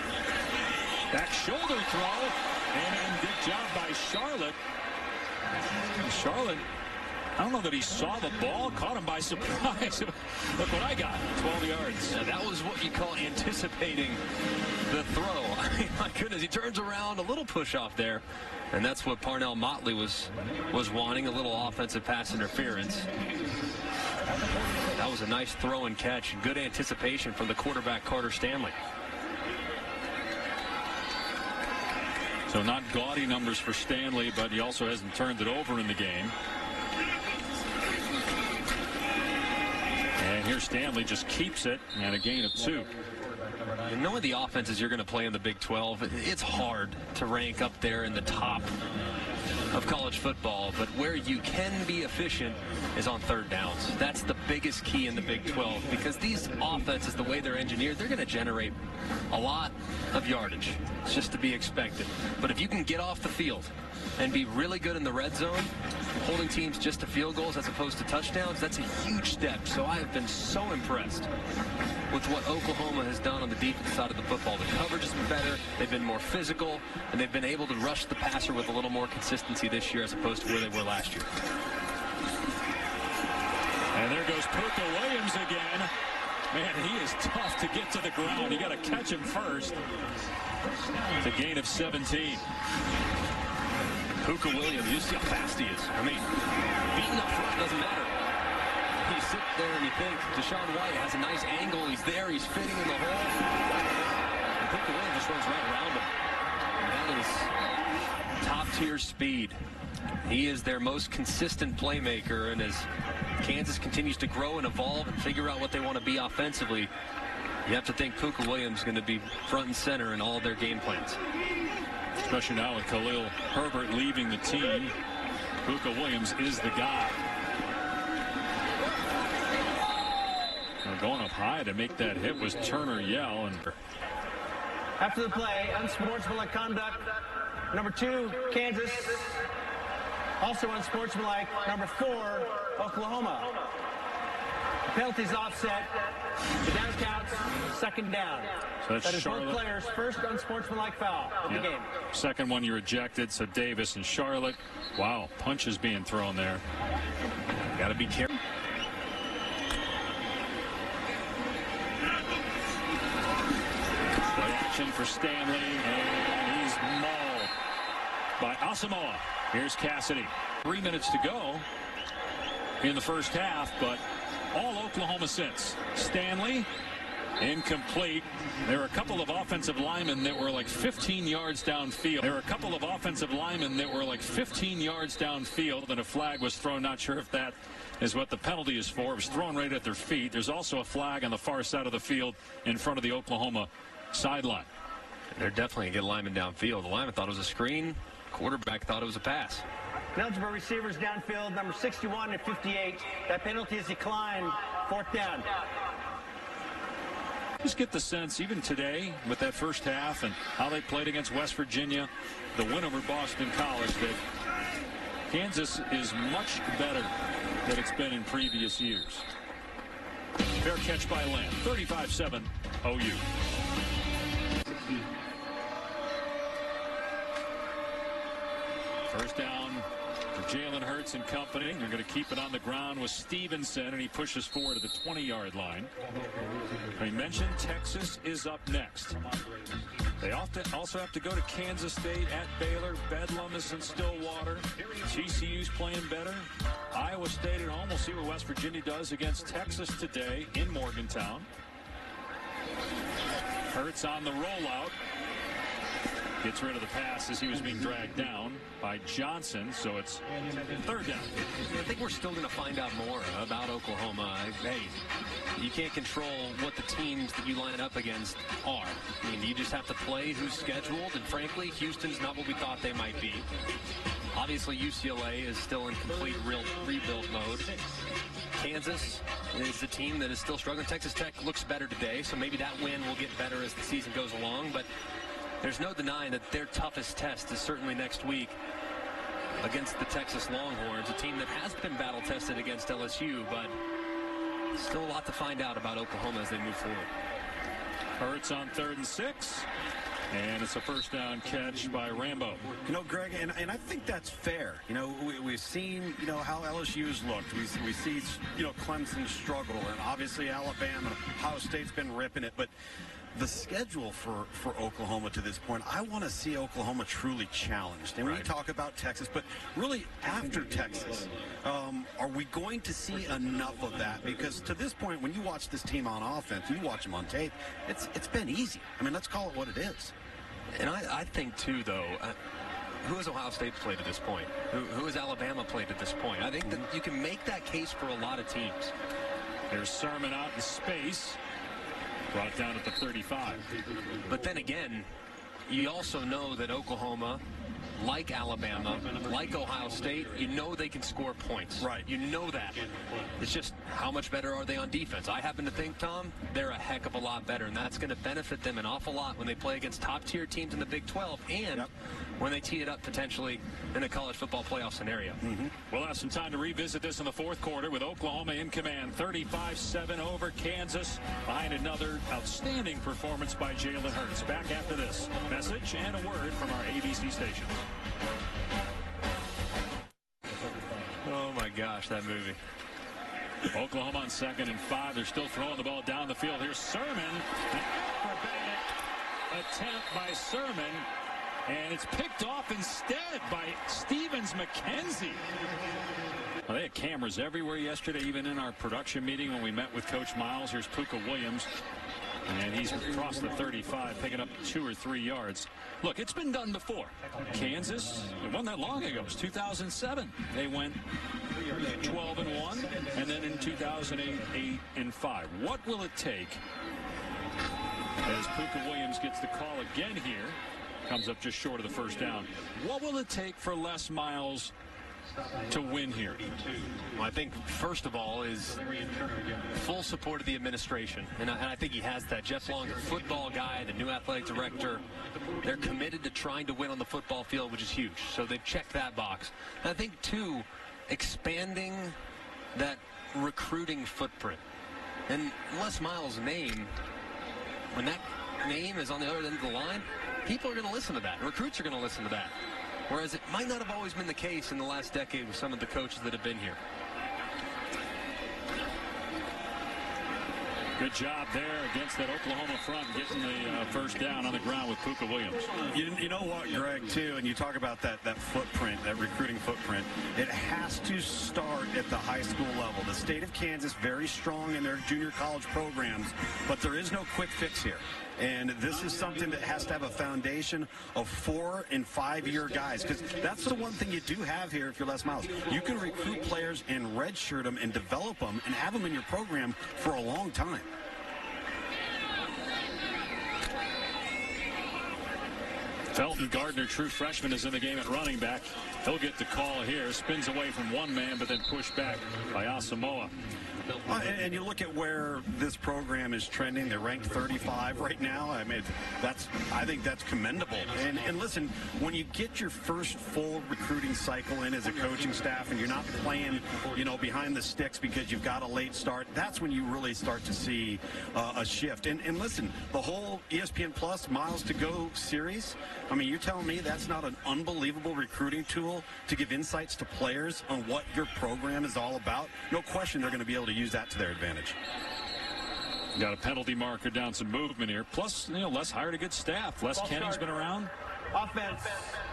[SPEAKER 1] That shoulder throw, and good job by Charlotte. Charlotte, I don't know that he saw the ball, caught him by surprise. Look what I got, 12 yards.
[SPEAKER 2] Now that was what you call anticipating the throw. I mean, my goodness, he turns around, a little push off there. And that's what Parnell Motley was wanting, a little offensive pass interference. That was a nice throw and catch. Good anticipation from the quarterback, Carter Stanley.
[SPEAKER 1] So not gaudy numbers for Stanley, but he also hasn't turned it over in the game. And here Stanley just keeps it, and a gain of 2.
[SPEAKER 2] And knowing the offenses you're going to play in the Big 12, it's hard to rank up there in the top of college football, but where you can be efficient is on third downs. That's the biggest key in the Big 12, because these offenses, the way they're engineered, they're going to generate a lot of yardage. It's just to be expected. But if you can get off the field and be really good in the red zone, holding teams just to field goals as opposed to touchdowns, that's a huge step. So I have been so impressed with what Oklahoma has done on the defense side of the football. The coverage has been better, they've been more physical, and they've been able to rush the passer with a little more consistency this year as opposed to where they were last year.
[SPEAKER 1] And there goes Puka Williams again. Man, he is tough to get to the ground. You got to catch him first. It's a gain of 17.
[SPEAKER 2] Puka Williams, you see how fast he is. I mean, beating up front doesn't matter. You sit there and you think Deshaun White has a nice angle. He's there. He's fitting in the hole. And Puka Williams just runs right around him. And that is top-tier speed. He is their most consistent playmaker. And as Kansas continues to grow and evolve and figure out what they want to be offensively, you have to think Puka Williams is going to be front and center in all their game plans.
[SPEAKER 1] Especially now with Khalil Herbert leaving the team, Puka Williams is the guy. Now going up high to make that hit was Turner Yell. And
[SPEAKER 4] After the play, unsportsmanlike conduct. Number 2, Kansas. Also unsportsmanlike, number 4, Oklahoma. The penalty's offset. The down counts, second down.
[SPEAKER 1] So that's
[SPEAKER 4] that is
[SPEAKER 1] Charlotte.
[SPEAKER 4] Both players' first unsportsmanlike foul of the game.
[SPEAKER 1] Second one you rejected. So Davis and Charlotte. Wow, punches being thrown there. Got to be careful. Play action for Stanley, and he's mauled by Asamoah. Here's Cassidy. 3 minutes to go in the first half, but all Oklahoma since. Stanley, incomplete. There are a couple of offensive linemen that were like 15 yards downfield. And a flag was thrown. Not sure if that is what the penalty is for. It was thrown right at their feet. There's also a flag on the far side of the field in front of the Oklahoma sideline.
[SPEAKER 2] They're definitely going to get linemen downfield. The lineman thought it was a screen. Quarterback thought it was a pass.
[SPEAKER 4] Eligible receivers downfield, number 61 and 58. That penalty is declined. Fourth down.
[SPEAKER 1] Just get the sense, even today, with that first half and how they played against West Virginia, the win over Boston College, that Kansas is much better than it's been in previous years. Fair catch by Lamb. 35-7 OU. First down for Jalen Hurts and company. They're going to keep it on the ground with Stevenson, and he pushes forward to the 20-yard line. I mentioned Texas is up next. They also have to go to Kansas State, at Baylor. Bedlam is in Stillwater. TCU's playing better. Iowa State at home. We'll see what West Virginia does against Texas today in Morgantown. Hurts on the rollout. Gets rid of the pass as he was being dragged down by Johnson, so it's third down.
[SPEAKER 2] I think we're still going to find out more about Oklahoma. Hey, you can't control what the teams that you line up against are. I mean, you just have to play who's scheduled, and frankly, Houston's not what we thought they might be. Obviously, UCLA is still in complete rebuild mode. Kansas is the team that is still struggling. Texas Tech looks better today, so maybe that win will get better as the season goes along, but there's no denying that their toughest test is certainly next week against the Texas Longhorns, a team that has been battle-tested against LSU, but still a lot to find out about Oklahoma as they move forward.
[SPEAKER 1] Hurts on 3rd and 6. And it's a first down catch by Rambo.
[SPEAKER 3] You know, Greg, and I think that's fair. You know, we've seen, you know, how LSU's looked. We see, you know, Clemson struggle, and obviously Alabama, Ohio State's been ripping it. But the schedule for Oklahoma to this point, I want to see Oklahoma truly challenged. And we talk about Texas, but really after Texas, are we going to see enough of that? Because to this point, when you watch this team on offense, you watch them on tape, it's been easy. I mean, let's call it what it is.
[SPEAKER 2] And I think, too, though, who has Ohio State played at this point? Who has Alabama played at this point? I think that you can make that case for a lot of teams.
[SPEAKER 1] There's Sermon out in space. Brought down at the 35.
[SPEAKER 2] But then again, you also know that Oklahoma, like Alabama, like Ohio State, you know they can score points.
[SPEAKER 3] Right.
[SPEAKER 2] You know that. It's just how much better are they on defense? I happen to think, Tom, they're a heck of a lot better, and that's going to benefit them an awful lot when they play against top-tier teams in the Big 12 and when they tee it up potentially in a college football playoff scenario.
[SPEAKER 1] We'll have some time to revisit this in the fourth quarter with Oklahoma in command, 35-7 over Kansas, behind another outstanding performance by Jalen Hurts. Back after this message and a word from our ABC station.
[SPEAKER 2] Oh, my gosh, that movie.
[SPEAKER 1] Oklahoma on 2nd and 5. They're still throwing the ball down the field. Here's Sermon. An acrobatic attempt by Sermon. And it's picked off instead by Stevens McKenzie. Well, they had cameras everywhere yesterday, even in our production meeting when we met with Coach Miles. Here's Puka Williams. And he's across the 35, picking up 2 or 3 yards. Look, it's been done before. Kansas, it wasn't that long ago. It was 2007. They went 12-1, and then in 2008, 8-5. What will it take as Puka Williams gets the call again here? Comes up just short of the first down. What will it take for Les Miles to win here?
[SPEAKER 2] Well, I think, first of all, is full support of the administration. And I think he has that. Jeff Long, the football guy, the new athletic director, they're committed to trying to win on the football field, which is huge. So they've checked that box. And I think, too, expanding that recruiting footprint. And Les Miles' name, when that name is on the other end of the line, people are going to listen to that. Recruits are going to listen to that. Whereas it might not have always been the case in the last decade with some of the coaches that have been here.
[SPEAKER 1] Good job there against that Oklahoma front, getting the first down on the ground with Puka Williams.
[SPEAKER 3] You know what, Greg, too, and you talk about that footprint, that recruiting footprint, it has to start at the high school level. The state of Kansas, very strong in their junior college programs, but there is no quick fix here. And this is something that has to have a foundation of 4- and 5-year guys, because that's the one thing you do have here if you're Les Miles. You can recruit players and redshirt them and develop them and have them in your program for a long time.
[SPEAKER 1] Felton Gardner, true freshman, is in the game at running back. He'll get the call here. Spins away from one man, but then pushed back by Asamoah.
[SPEAKER 3] And you look at where this program is trending. They're ranked 35 right now. I mean, I think that's commendable. And listen, when you get your first full recruiting cycle in as a coaching staff and you're not playing, behind the sticks because you've got a late start, that's when you really start to see a shift. And listen, the whole ESPN Plus Miles to Go series, I mean, you're telling me that's not an unbelievable recruiting tool to give insights to players on what your program is all about? No question they're going to be able to use that to their advantage.
[SPEAKER 1] Got a penalty marker down, some movement here. Plus, Les hired a good staff. Les Kenning's been around.
[SPEAKER 4] Offense,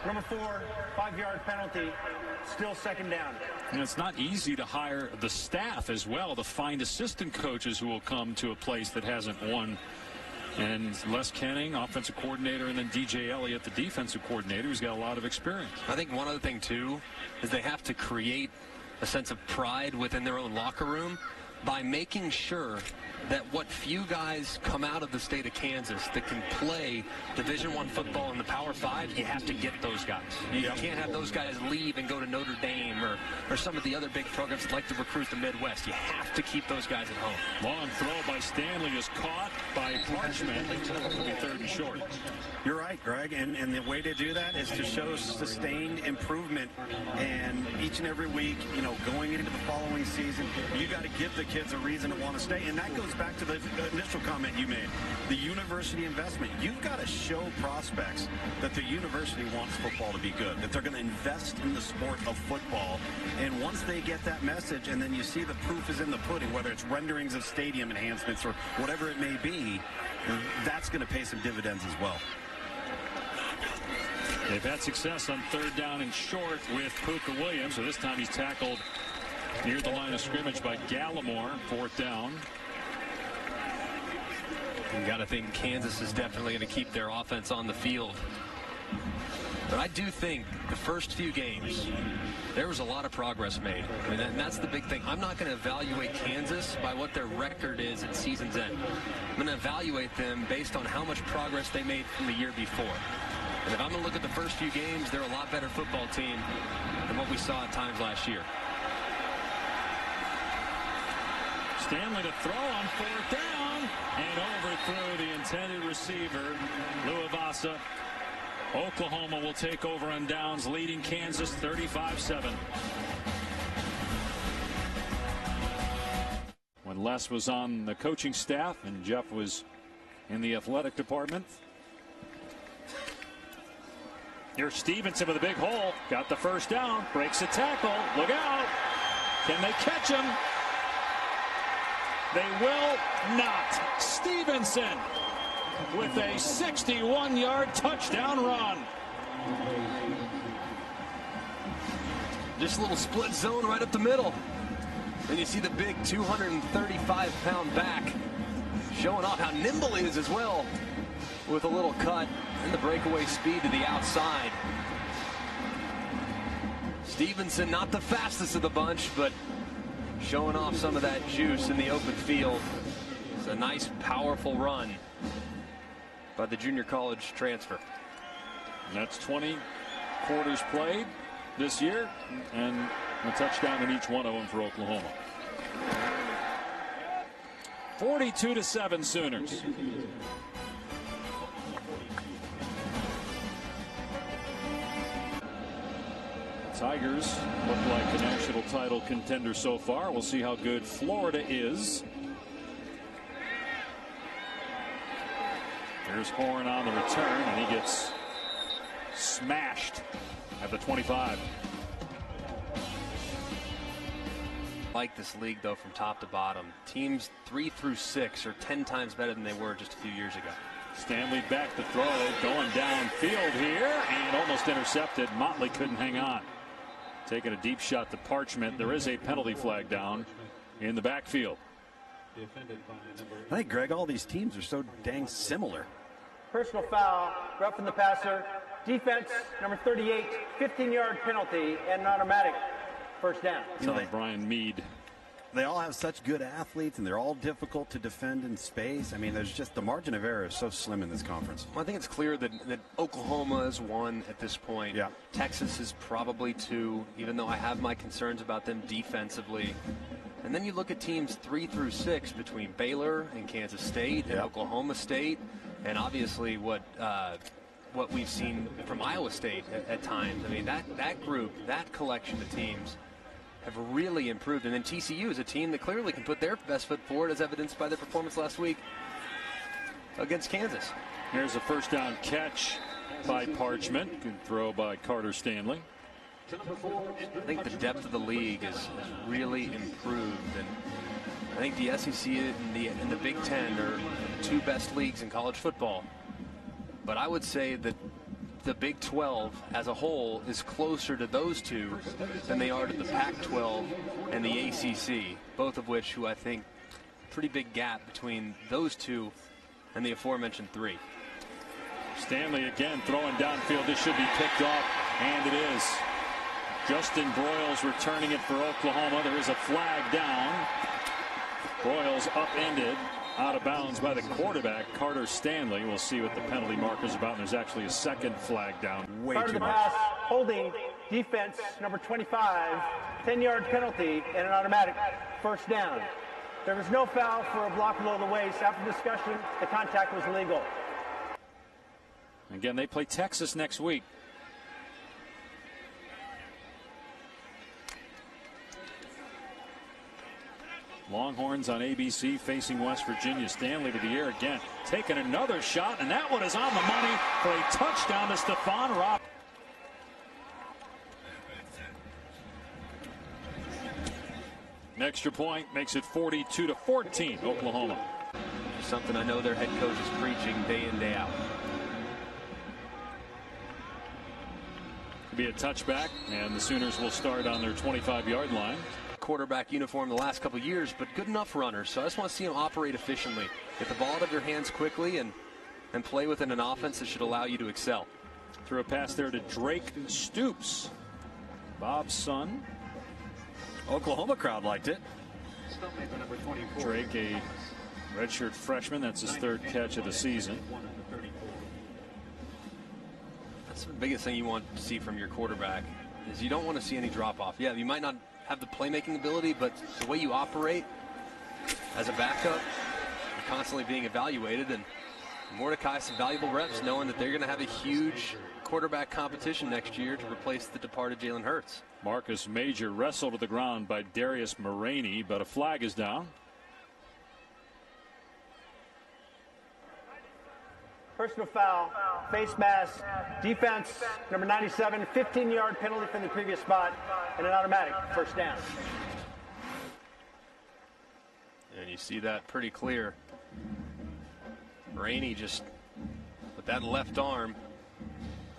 [SPEAKER 4] number 4, 5-yard penalty, still 2nd down.
[SPEAKER 1] And it's not easy to hire the staff as well, to find assistant coaches who will come to a place that hasn't won. And Les Kenning, offensive coordinator, and then DJ Elliott, the defensive coordinator, who's got a lot of experience.
[SPEAKER 2] I think one other thing, too, is they have to create a sense of pride within their own locker room by making sure that what few guys come out of the state of Kansas that can play Division I football in the Power 5, you have to get those guys. You can't have those guys leave and go to Notre Dame or some of the other big programs that like to recruit the Midwest. You have to keep those guys at home.
[SPEAKER 1] Long throw by Stanley is caught by Parchment. It'll be 3rd and short.
[SPEAKER 3] You're right, Greg, and the way to do that is to show sustained improvement. And each and every week, going into the following season, you got to give the kids a reason to want to stay. And that goes back to the initial comment you made, the university investment. You've got to show prospects that the university wants football to be good, that they're going to invest in the sport of football. And once they get that message, and then you see the proof is in the pudding, whether it's renderings of stadium enhancements or whatever it may be, that's going to pay some dividends as well.
[SPEAKER 1] They've had success on 3rd down and short with Puka Williams. So this time he's tackled near the line of scrimmage by Gallimore. 4th down.
[SPEAKER 2] You got to think Kansas is definitely going to keep their offense on the field. But I do think the first few games, there was a lot of progress made. I mean, and that's the big thing. I'm not going to evaluate Kansas by what their record is at season's end. I'm going to evaluate them based on how much progress they made from the year before. And if I'm going to look at the first few games, they're a lot better football team than what we saw at times last year.
[SPEAKER 1] Stanley to throw on 4th down and overthrew the intended receiver, Luavasa. Oklahoma will take over on downs, leading Kansas 35-7. When Les was on the coaching staff and Jeff was in the athletic department. Here's Stevenson with a big hole. Got the first down. Breaks a tackle. Look out. Can they catch him? They will not. Stevenson with a 61-yard touchdown run.
[SPEAKER 2] Just a little split zone right up the middle. And you see the big 235-pound back showing off how nimble he is as well, with a little cut and the breakaway speed to the outside. Stevenson, not the fastest of the bunch, but showing off some of that juice in the open field. It's a nice, powerful run by the junior college transfer.
[SPEAKER 1] And that's 20 quarters played this year, and a touchdown in each one of them for Oklahoma. 42-7 Sooners. Tigers look like the national title contender so far. We'll see how good Florida is. Here's Horn on the return, and he gets smashed at the 25.
[SPEAKER 2] Like this league, though, from top to bottom. Teams 3 through 6 are 10 times better than they were just a few years ago.
[SPEAKER 1] Stanley back to throw, going downfield here, and almost intercepted. Motley couldn't hang on. Taking a deep shot to Parchment. There is a penalty flag down in the backfield.
[SPEAKER 3] I think, Greg, all these teams are so dang similar.
[SPEAKER 4] Personal foul, roughing the passer. Defense, number 38, 15-yard penalty and an automatic first down.
[SPEAKER 1] Brian Mead.
[SPEAKER 3] They all have such good athletes, and they're all difficult to defend in space. I mean, there's just the margin of error is so slim in this conference.
[SPEAKER 2] Well, I think it's clear that Oklahoma is 1 at this point.
[SPEAKER 3] Yeah.
[SPEAKER 2] Texas is probably 2, even though I have my concerns about them defensively. And then you look at teams 3 through 6 between Baylor and Kansas State and Oklahoma State, and obviously what we've seen from Iowa State at times. I mean, that group, that collection of teams have really improved. And then TCU is a team that clearly can put their best foot forward, as evidenced by their performance last week against Kansas.
[SPEAKER 1] Here's a first down catch by Parchment. Good throw by Carter Stanley.
[SPEAKER 2] I think the depth of the league has really improved, and I think the SEC and the Big Ten are the 2 best leagues in college football. But I would say that the Big 12 as a whole is closer to those 2 than they are to the Pac-12 and the ACC, both of which, who I think, pretty big gap between those 2 and the aforementioned 3.
[SPEAKER 1] Stanley again throwing downfield. This should be picked off, and it is. Justin Broyles returning it for Oklahoma. There is a flag down. Broyles upended, out of bounds by the quarterback, Carter Stanley. We'll see what the penalty marker is about. And there's actually a second flag down.
[SPEAKER 3] Way
[SPEAKER 4] Part
[SPEAKER 3] too
[SPEAKER 4] of the
[SPEAKER 3] much.
[SPEAKER 4] pass, holding, defense, number 25, 10-yard penalty and an automatic first down. There was no foul for a block below the waist. After discussion, the contact was legal.
[SPEAKER 1] Again, they play Texas next week. Longhorns on ABC facing West Virginia. Stanley to the air again, taking another shot, and that one is on the money for a touchdown to Stephon Robinson. An extra point makes it 42-14, Oklahoma.
[SPEAKER 2] Something I know their head coach is preaching day in, day out.
[SPEAKER 1] Could be a touchback, and the Sooners will start on their 25-yard line.
[SPEAKER 2] Quarterback uniform the last couple of years, but good enough runners. So I just want to see him operate efficiently. Get the ball out of your hands quickly and play within an offense that should allow you to excel.
[SPEAKER 1] Threw a pass there to Drake Stoops, Bob's son.
[SPEAKER 3] Oklahoma crowd liked it.
[SPEAKER 1] Drake, a redshirt freshman. That's his 3rd catch of the season.
[SPEAKER 2] That's the biggest thing you want to see from your quarterback is you don't want to see any drop-off. Yeah, you might not have the playmaking ability, but the way you operate as a backup, you're constantly being evaluated, and Mordecai some valuable reps knowing that they're going to have a huge quarterback competition next year to replace the departed Jalen Hurts.
[SPEAKER 1] Marcus Major wrestled to the ground by Darius Moraney, but a flag is down.
[SPEAKER 4] Personal foul, face mask, defense, number 97, 15-yard penalty from the previous spot, and an automatic first down.
[SPEAKER 2] And you see that pretty clear. Moraney just with that left arm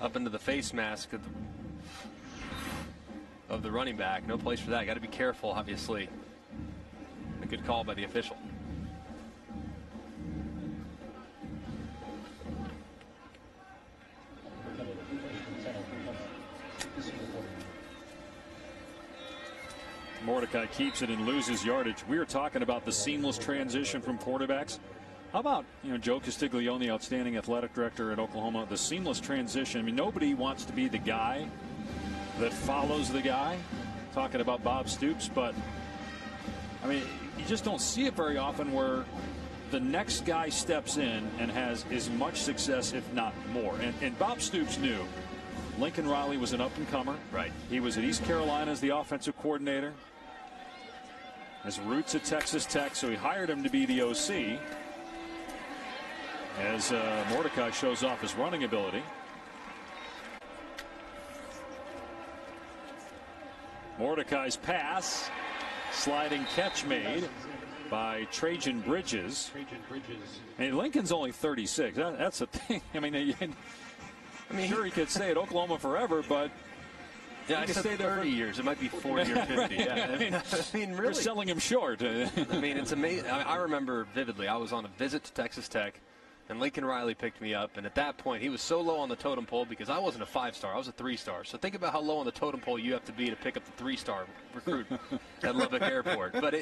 [SPEAKER 2] up into the face mask of the running back. No place for that. Got to be careful, obviously. A good call by the official.
[SPEAKER 1] Mordecai keeps it and loses yardage. We were talking about the seamless transition from quarterbacks. How about, Joe Castiglione, outstanding athletic director at Oklahoma, the seamless transition. I mean, nobody wants to be the guy that follows the guy. Talking about Bob Stoops, but I mean, you just don't see it very often where the next guy steps in and has as much success, if not more. And Bob Stoops knew Lincoln Riley was an up-and-comer.
[SPEAKER 2] Right.
[SPEAKER 1] He was at East Carolina as the offensive coordinator. His roots at Texas Tech, so he hired him to be the OC. As Mordecai shows off his running ability. Mordecai's pass, sliding catch made by Trajan Bridges. And Lincoln's only 36. That's a thing. I mean, sure, he could stay at Oklahoma forever, but
[SPEAKER 2] yeah, I said 30 years. It might be 40 or 50.
[SPEAKER 1] Right.
[SPEAKER 2] Yeah. I mean, really.
[SPEAKER 1] We're selling him short.
[SPEAKER 2] I mean, it's amazing. I remember vividly. I was on a visit to Texas Tech, and Lincoln Riley picked me up. And at that point, he was so low on the totem pole because I wasn't a 5-star. I was a 3-star. So think about how low on the totem pole you have to be to pick up the 3-star recruit at Lubbock Airport. But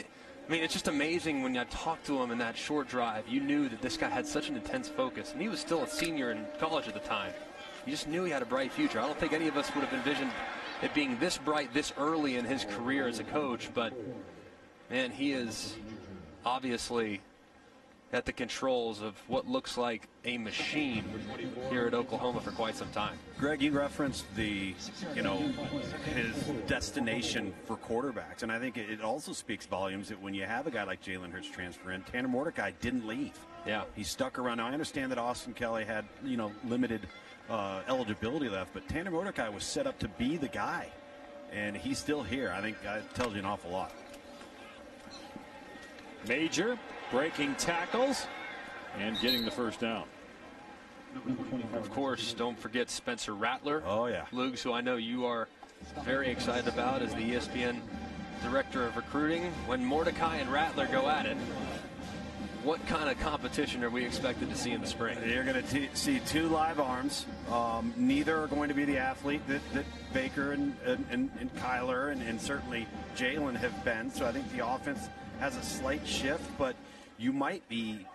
[SPEAKER 2] it's just amazing when I talked to him in that short drive. You knew that this guy had such an intense focus, and he was still a senior in college at the time. You just knew he had a bright future. I don't think any of us would have envisioned it being this bright this early in his career as a coach, but man, he is obviously at the controls of what looks like a machine here at Oklahoma for quite some time.
[SPEAKER 3] Greg, you referenced his destination for quarterbacks, and I think it also speaks volumes that when you have a guy like Jalen Hurts transfer in, Tanner Mordecai didn't leave.
[SPEAKER 2] Yeah,
[SPEAKER 3] he stuck around. Now, I understand that Austin Kelly had limited eligibility left, but Tanner Mordecai was set up to be the guy, and he's still here. I think that tells you an awful lot.
[SPEAKER 1] Major breaking tackles and getting the first down.
[SPEAKER 2] Of course, don't forget Spencer Rattler.
[SPEAKER 3] Oh, yeah.
[SPEAKER 2] Lugs, who I know you are very excited about as the ESPN director of recruiting. When Mordecai and Rattler go at it, what kind of competition are we expected to see in the spring?
[SPEAKER 3] You're going to see two live arms. Neither are going to be the athlete that Baker and Kyler and certainly Jalen have been. So I think the offense has a slight shift, but you might be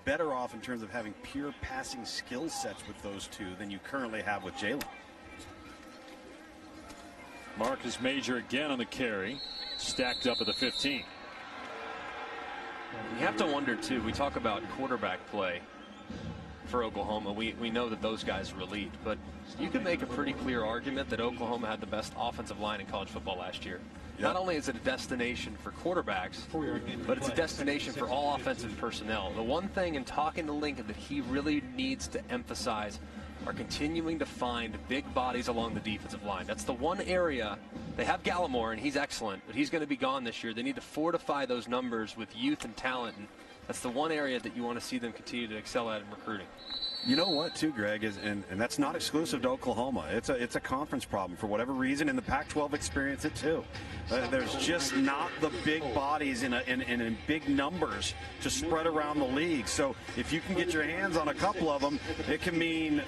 [SPEAKER 3] better off in terms of having pure passing skill sets with those two than you currently have with Jalen.
[SPEAKER 1] Marcus Major again on the carry, stacked up at the 15.
[SPEAKER 2] You have to wonder, too, we talk about quarterback play for Oklahoma. We know that those guys are elite, but you can make a pretty clear argument that Oklahoma had the best offensive line in college football last year. Yep. Not only is it a destination for quarterbacks, but it's a destination for all offensive personnel. The one thing in talking to Lincoln that he really needs to emphasize are continuing to find big bodies along the defensive line. That's the one area. They have Gallimore, and he's excellent, but he's going to be gone this year. They need to fortify those numbers with youth and talent, and that's the one area that you want to see them continue to excel at in recruiting.
[SPEAKER 3] You know what, too, Greg, is and that's not exclusive to Oklahoma. It's a conference problem for whatever reason, and the Pac-12 experience it too. There's just not the big bodies in big numbers to spread around the league. So if you can get your hands on a couple of them, it can mean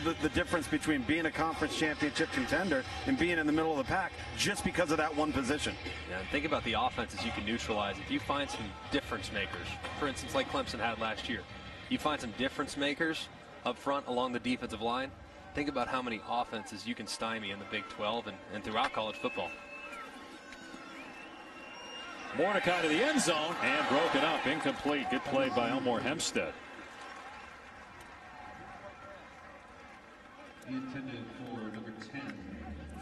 [SPEAKER 3] the difference between being a conference championship contender and being in the middle of the pack just because of that one position.
[SPEAKER 2] Yeah, and think about the offenses you can neutralize. If you find some difference makers, for instance, like Clemson had last year, you find some difference makers up front along the defensive line, think about how many offenses you can stymie in the Big 12 and throughout college football.
[SPEAKER 1] Mordecai to the end zone and broken up, incomplete. Good play by Elmore Hempstead.
[SPEAKER 5] Intended for number 10.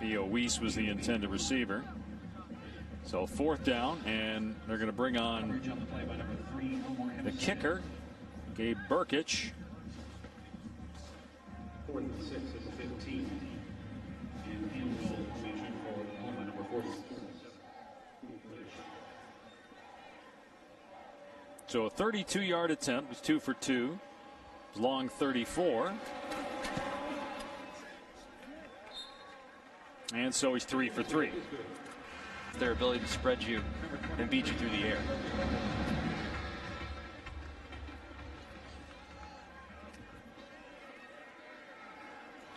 [SPEAKER 1] Theo Weiss was the intended receiver. So 4th down, and they're going to bring on the kicker, Gabe Burkich.
[SPEAKER 5] 4th and 6 is the 15. And field goal formation for Oklahoma, number 46.
[SPEAKER 1] So a 32-yard attempt was 2 for 2. Long 34. And so he's 3 for 3.
[SPEAKER 2] Their ability to spread you and beat you through the air.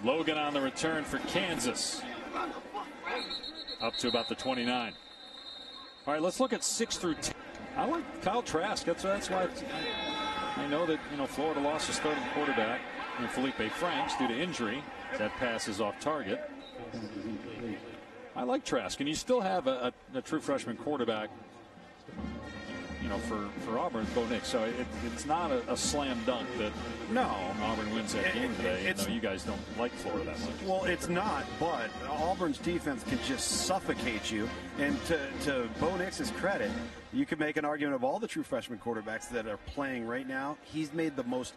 [SPEAKER 1] Logan on the return for Kansas. Up to about the 29. All right, let's look at 6 through 10. I like Kyle Trask. That's why I know that, Florida lost his starting quarterback, Felipe Franks, due to injury. That pass is off target. I like Trask, and you still have a true freshman quarterback, for Auburn, Bo Nix. So it's not a slam dunk that Auburn wins that game today. You guys don't like Florida that much.
[SPEAKER 3] Well, it's not, but Auburn's defense can just suffocate you. And to Bo Nix's credit, you could make an argument of all the true freshman quarterbacks that are playing right now. He's made the most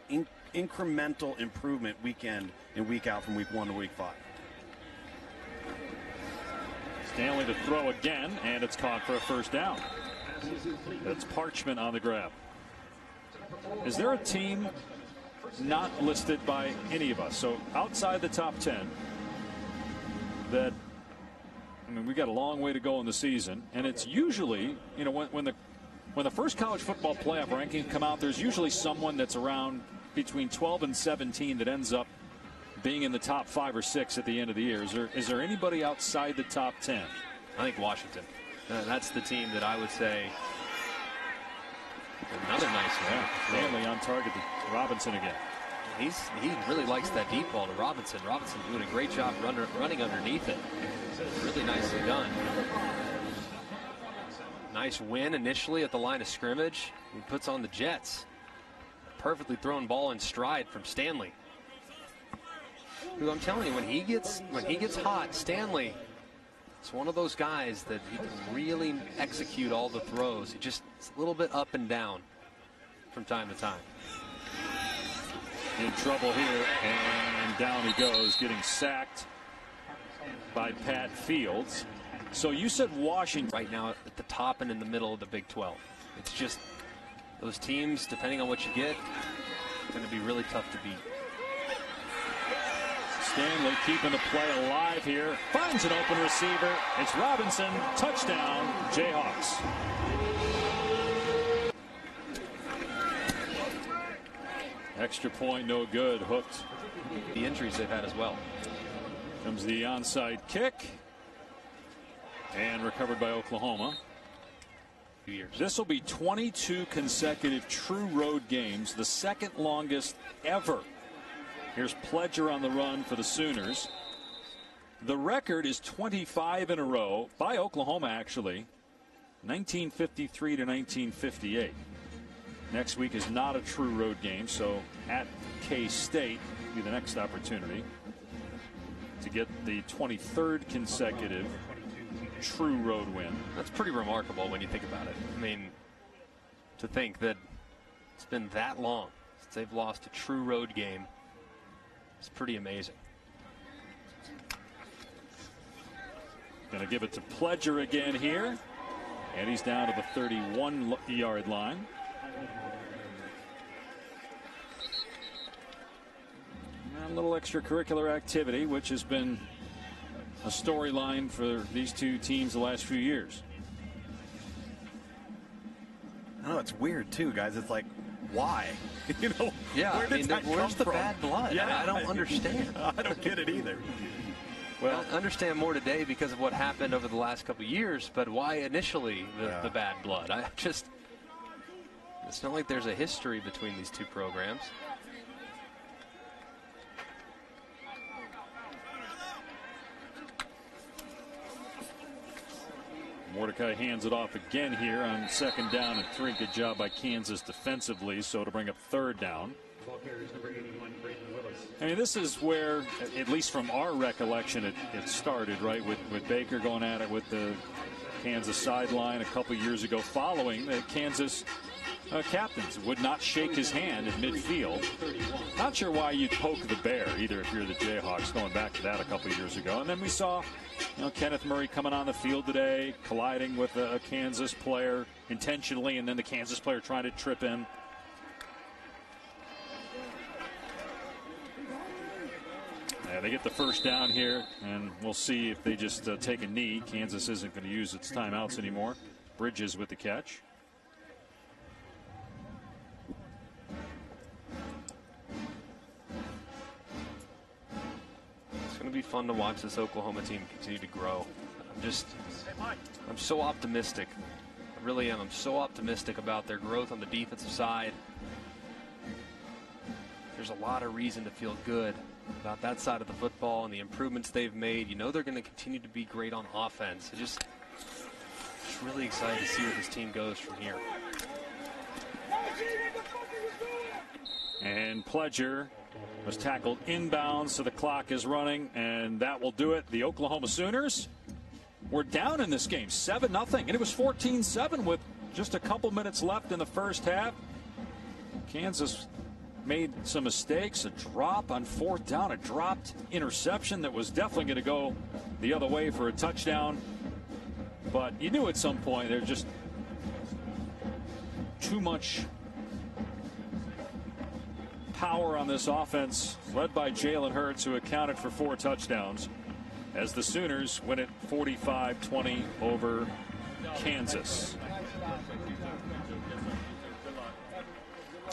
[SPEAKER 3] incremental improvement week in and week out from week 1 to week 5.
[SPEAKER 1] Stanley to throw again, and it's caught for a 1st down. That's Parchment on the grab. Is there a team not listed by any of us, so outside the top 10, that, we got a long way to go in the season, and it's usually, when the first college football playoff rankings come out, there's usually someone that's around between 12 and 17 that ends up being in the top 5 or 6 at the end of the year. Is there anybody outside the top 10?
[SPEAKER 2] I think Washington. That's the team that I would say. Another nice one.
[SPEAKER 1] Stanley on target to Robinson again.
[SPEAKER 2] He really likes that deep ball to Robinson. Robinson doing a great job running underneath it. Really nicely done. Nice win initially at the line of scrimmage. He puts on the Jets. Perfectly thrown ball in stride from Stanley. Who, I'm telling you, when he gets hot, Stanley, it's one of those guys that he can really execute all the throws. It's a little bit up and down from time to time.
[SPEAKER 1] In trouble here, and down he goes, getting sacked by Pat Fields. So you said Washington.
[SPEAKER 2] Right now at the top and in the middle of the Big 12. It's just those teams, depending on what you get, it's going to be really tough to beat.
[SPEAKER 1] Stanley keeping the play alive here. Finds an open receiver. It's Robinson. Touchdown, Jayhawks. Extra point, no good. Hooked.
[SPEAKER 2] The injuries they've had as well.
[SPEAKER 1] Comes the onside kick. And recovered by Oklahoma. This will be 22 consecutive true road games, the second longest ever. Here's Pledger on the run for the Sooners. The record is 25 in a row by Oklahoma, actually, 1953 to 1958. Next week is not a true road game, so at K-State will be the next opportunity to get the 23rd consecutive true road win.
[SPEAKER 2] That's pretty remarkable when you think about it. To think that it's been that long since they've lost a true road game. It's pretty amazing.
[SPEAKER 1] Going to give it to Pledger again here. And he's down to the 31-yard line. little extracurricular activity, which has been a storyline for these two teams the last few years.
[SPEAKER 3] I know it's weird too, guys. It's like, why? You know,
[SPEAKER 2] Yeah,
[SPEAKER 3] where did that
[SPEAKER 2] where's
[SPEAKER 3] come
[SPEAKER 2] the
[SPEAKER 3] from?
[SPEAKER 2] bad blood?
[SPEAKER 3] Yeah,
[SPEAKER 2] I don't understand.
[SPEAKER 3] I don't get it either.
[SPEAKER 2] Well, I understand more today because of what happened over the last couple of years, but why initially the bad blood? It's not like there's a history between these two programs.
[SPEAKER 1] Mordecai hands it off again here on 2nd down and 3. Good job by Kansas defensively, so to bring up 3rd down.
[SPEAKER 5] Ball carriers number 81, Brayden Willis.
[SPEAKER 1] I mean, this is where, at least from our recollection, it started, right, with Baker going at it with the Kansas sideline a couple years ago, following the Kansas captains would not shake his hand in midfield. Not sure why you'd poke the bear, either, if you're the Jayhawks, going back to that a couple years ago. And then we saw, Kenneth Murray coming on the field today, colliding with a Kansas player intentionally, and then the Kansas player trying to trip him. Yeah, they get the 1st down here, and we'll see if they just take a knee. Kansas isn't going to use its timeouts anymore. Bridges with the catch.
[SPEAKER 2] It's going to be fun to watch this Oklahoma team continue to grow. I'm so optimistic. I really am. I'm so optimistic about their growth on the defensive side. There's a lot of reason to feel good about that side of the football and the improvements they've made. You know they're going to continue to be great on offense. Just really excited to see where this team goes from here.
[SPEAKER 1] And Pledger was tackled inbounds, so the clock is running, and that will do it. The Oklahoma Sooners were down in this game, 7-0, and it was 14-7 with just a couple minutes left in the first half. Kansas made some mistakes, a drop on 4th down, a dropped interception that was definitely going to go the other way for a touchdown. But you knew at some point there's just too much power on this offense, led by Jalen Hurts, who accounted for 4 touchdowns, as the Sooners win it 45-20 over Kansas.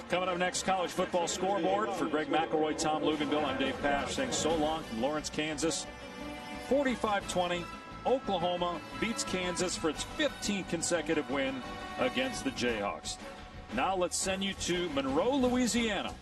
[SPEAKER 1] Coming up next, college football scoreboard. For Greg McElroy, Tom Luganville, I'm Dave Pasch saying so long from Lawrence, Kansas. 45-20, Oklahoma beats Kansas for its 15th consecutive win against the Jayhawks. Now let's send you to Monroe, Louisiana,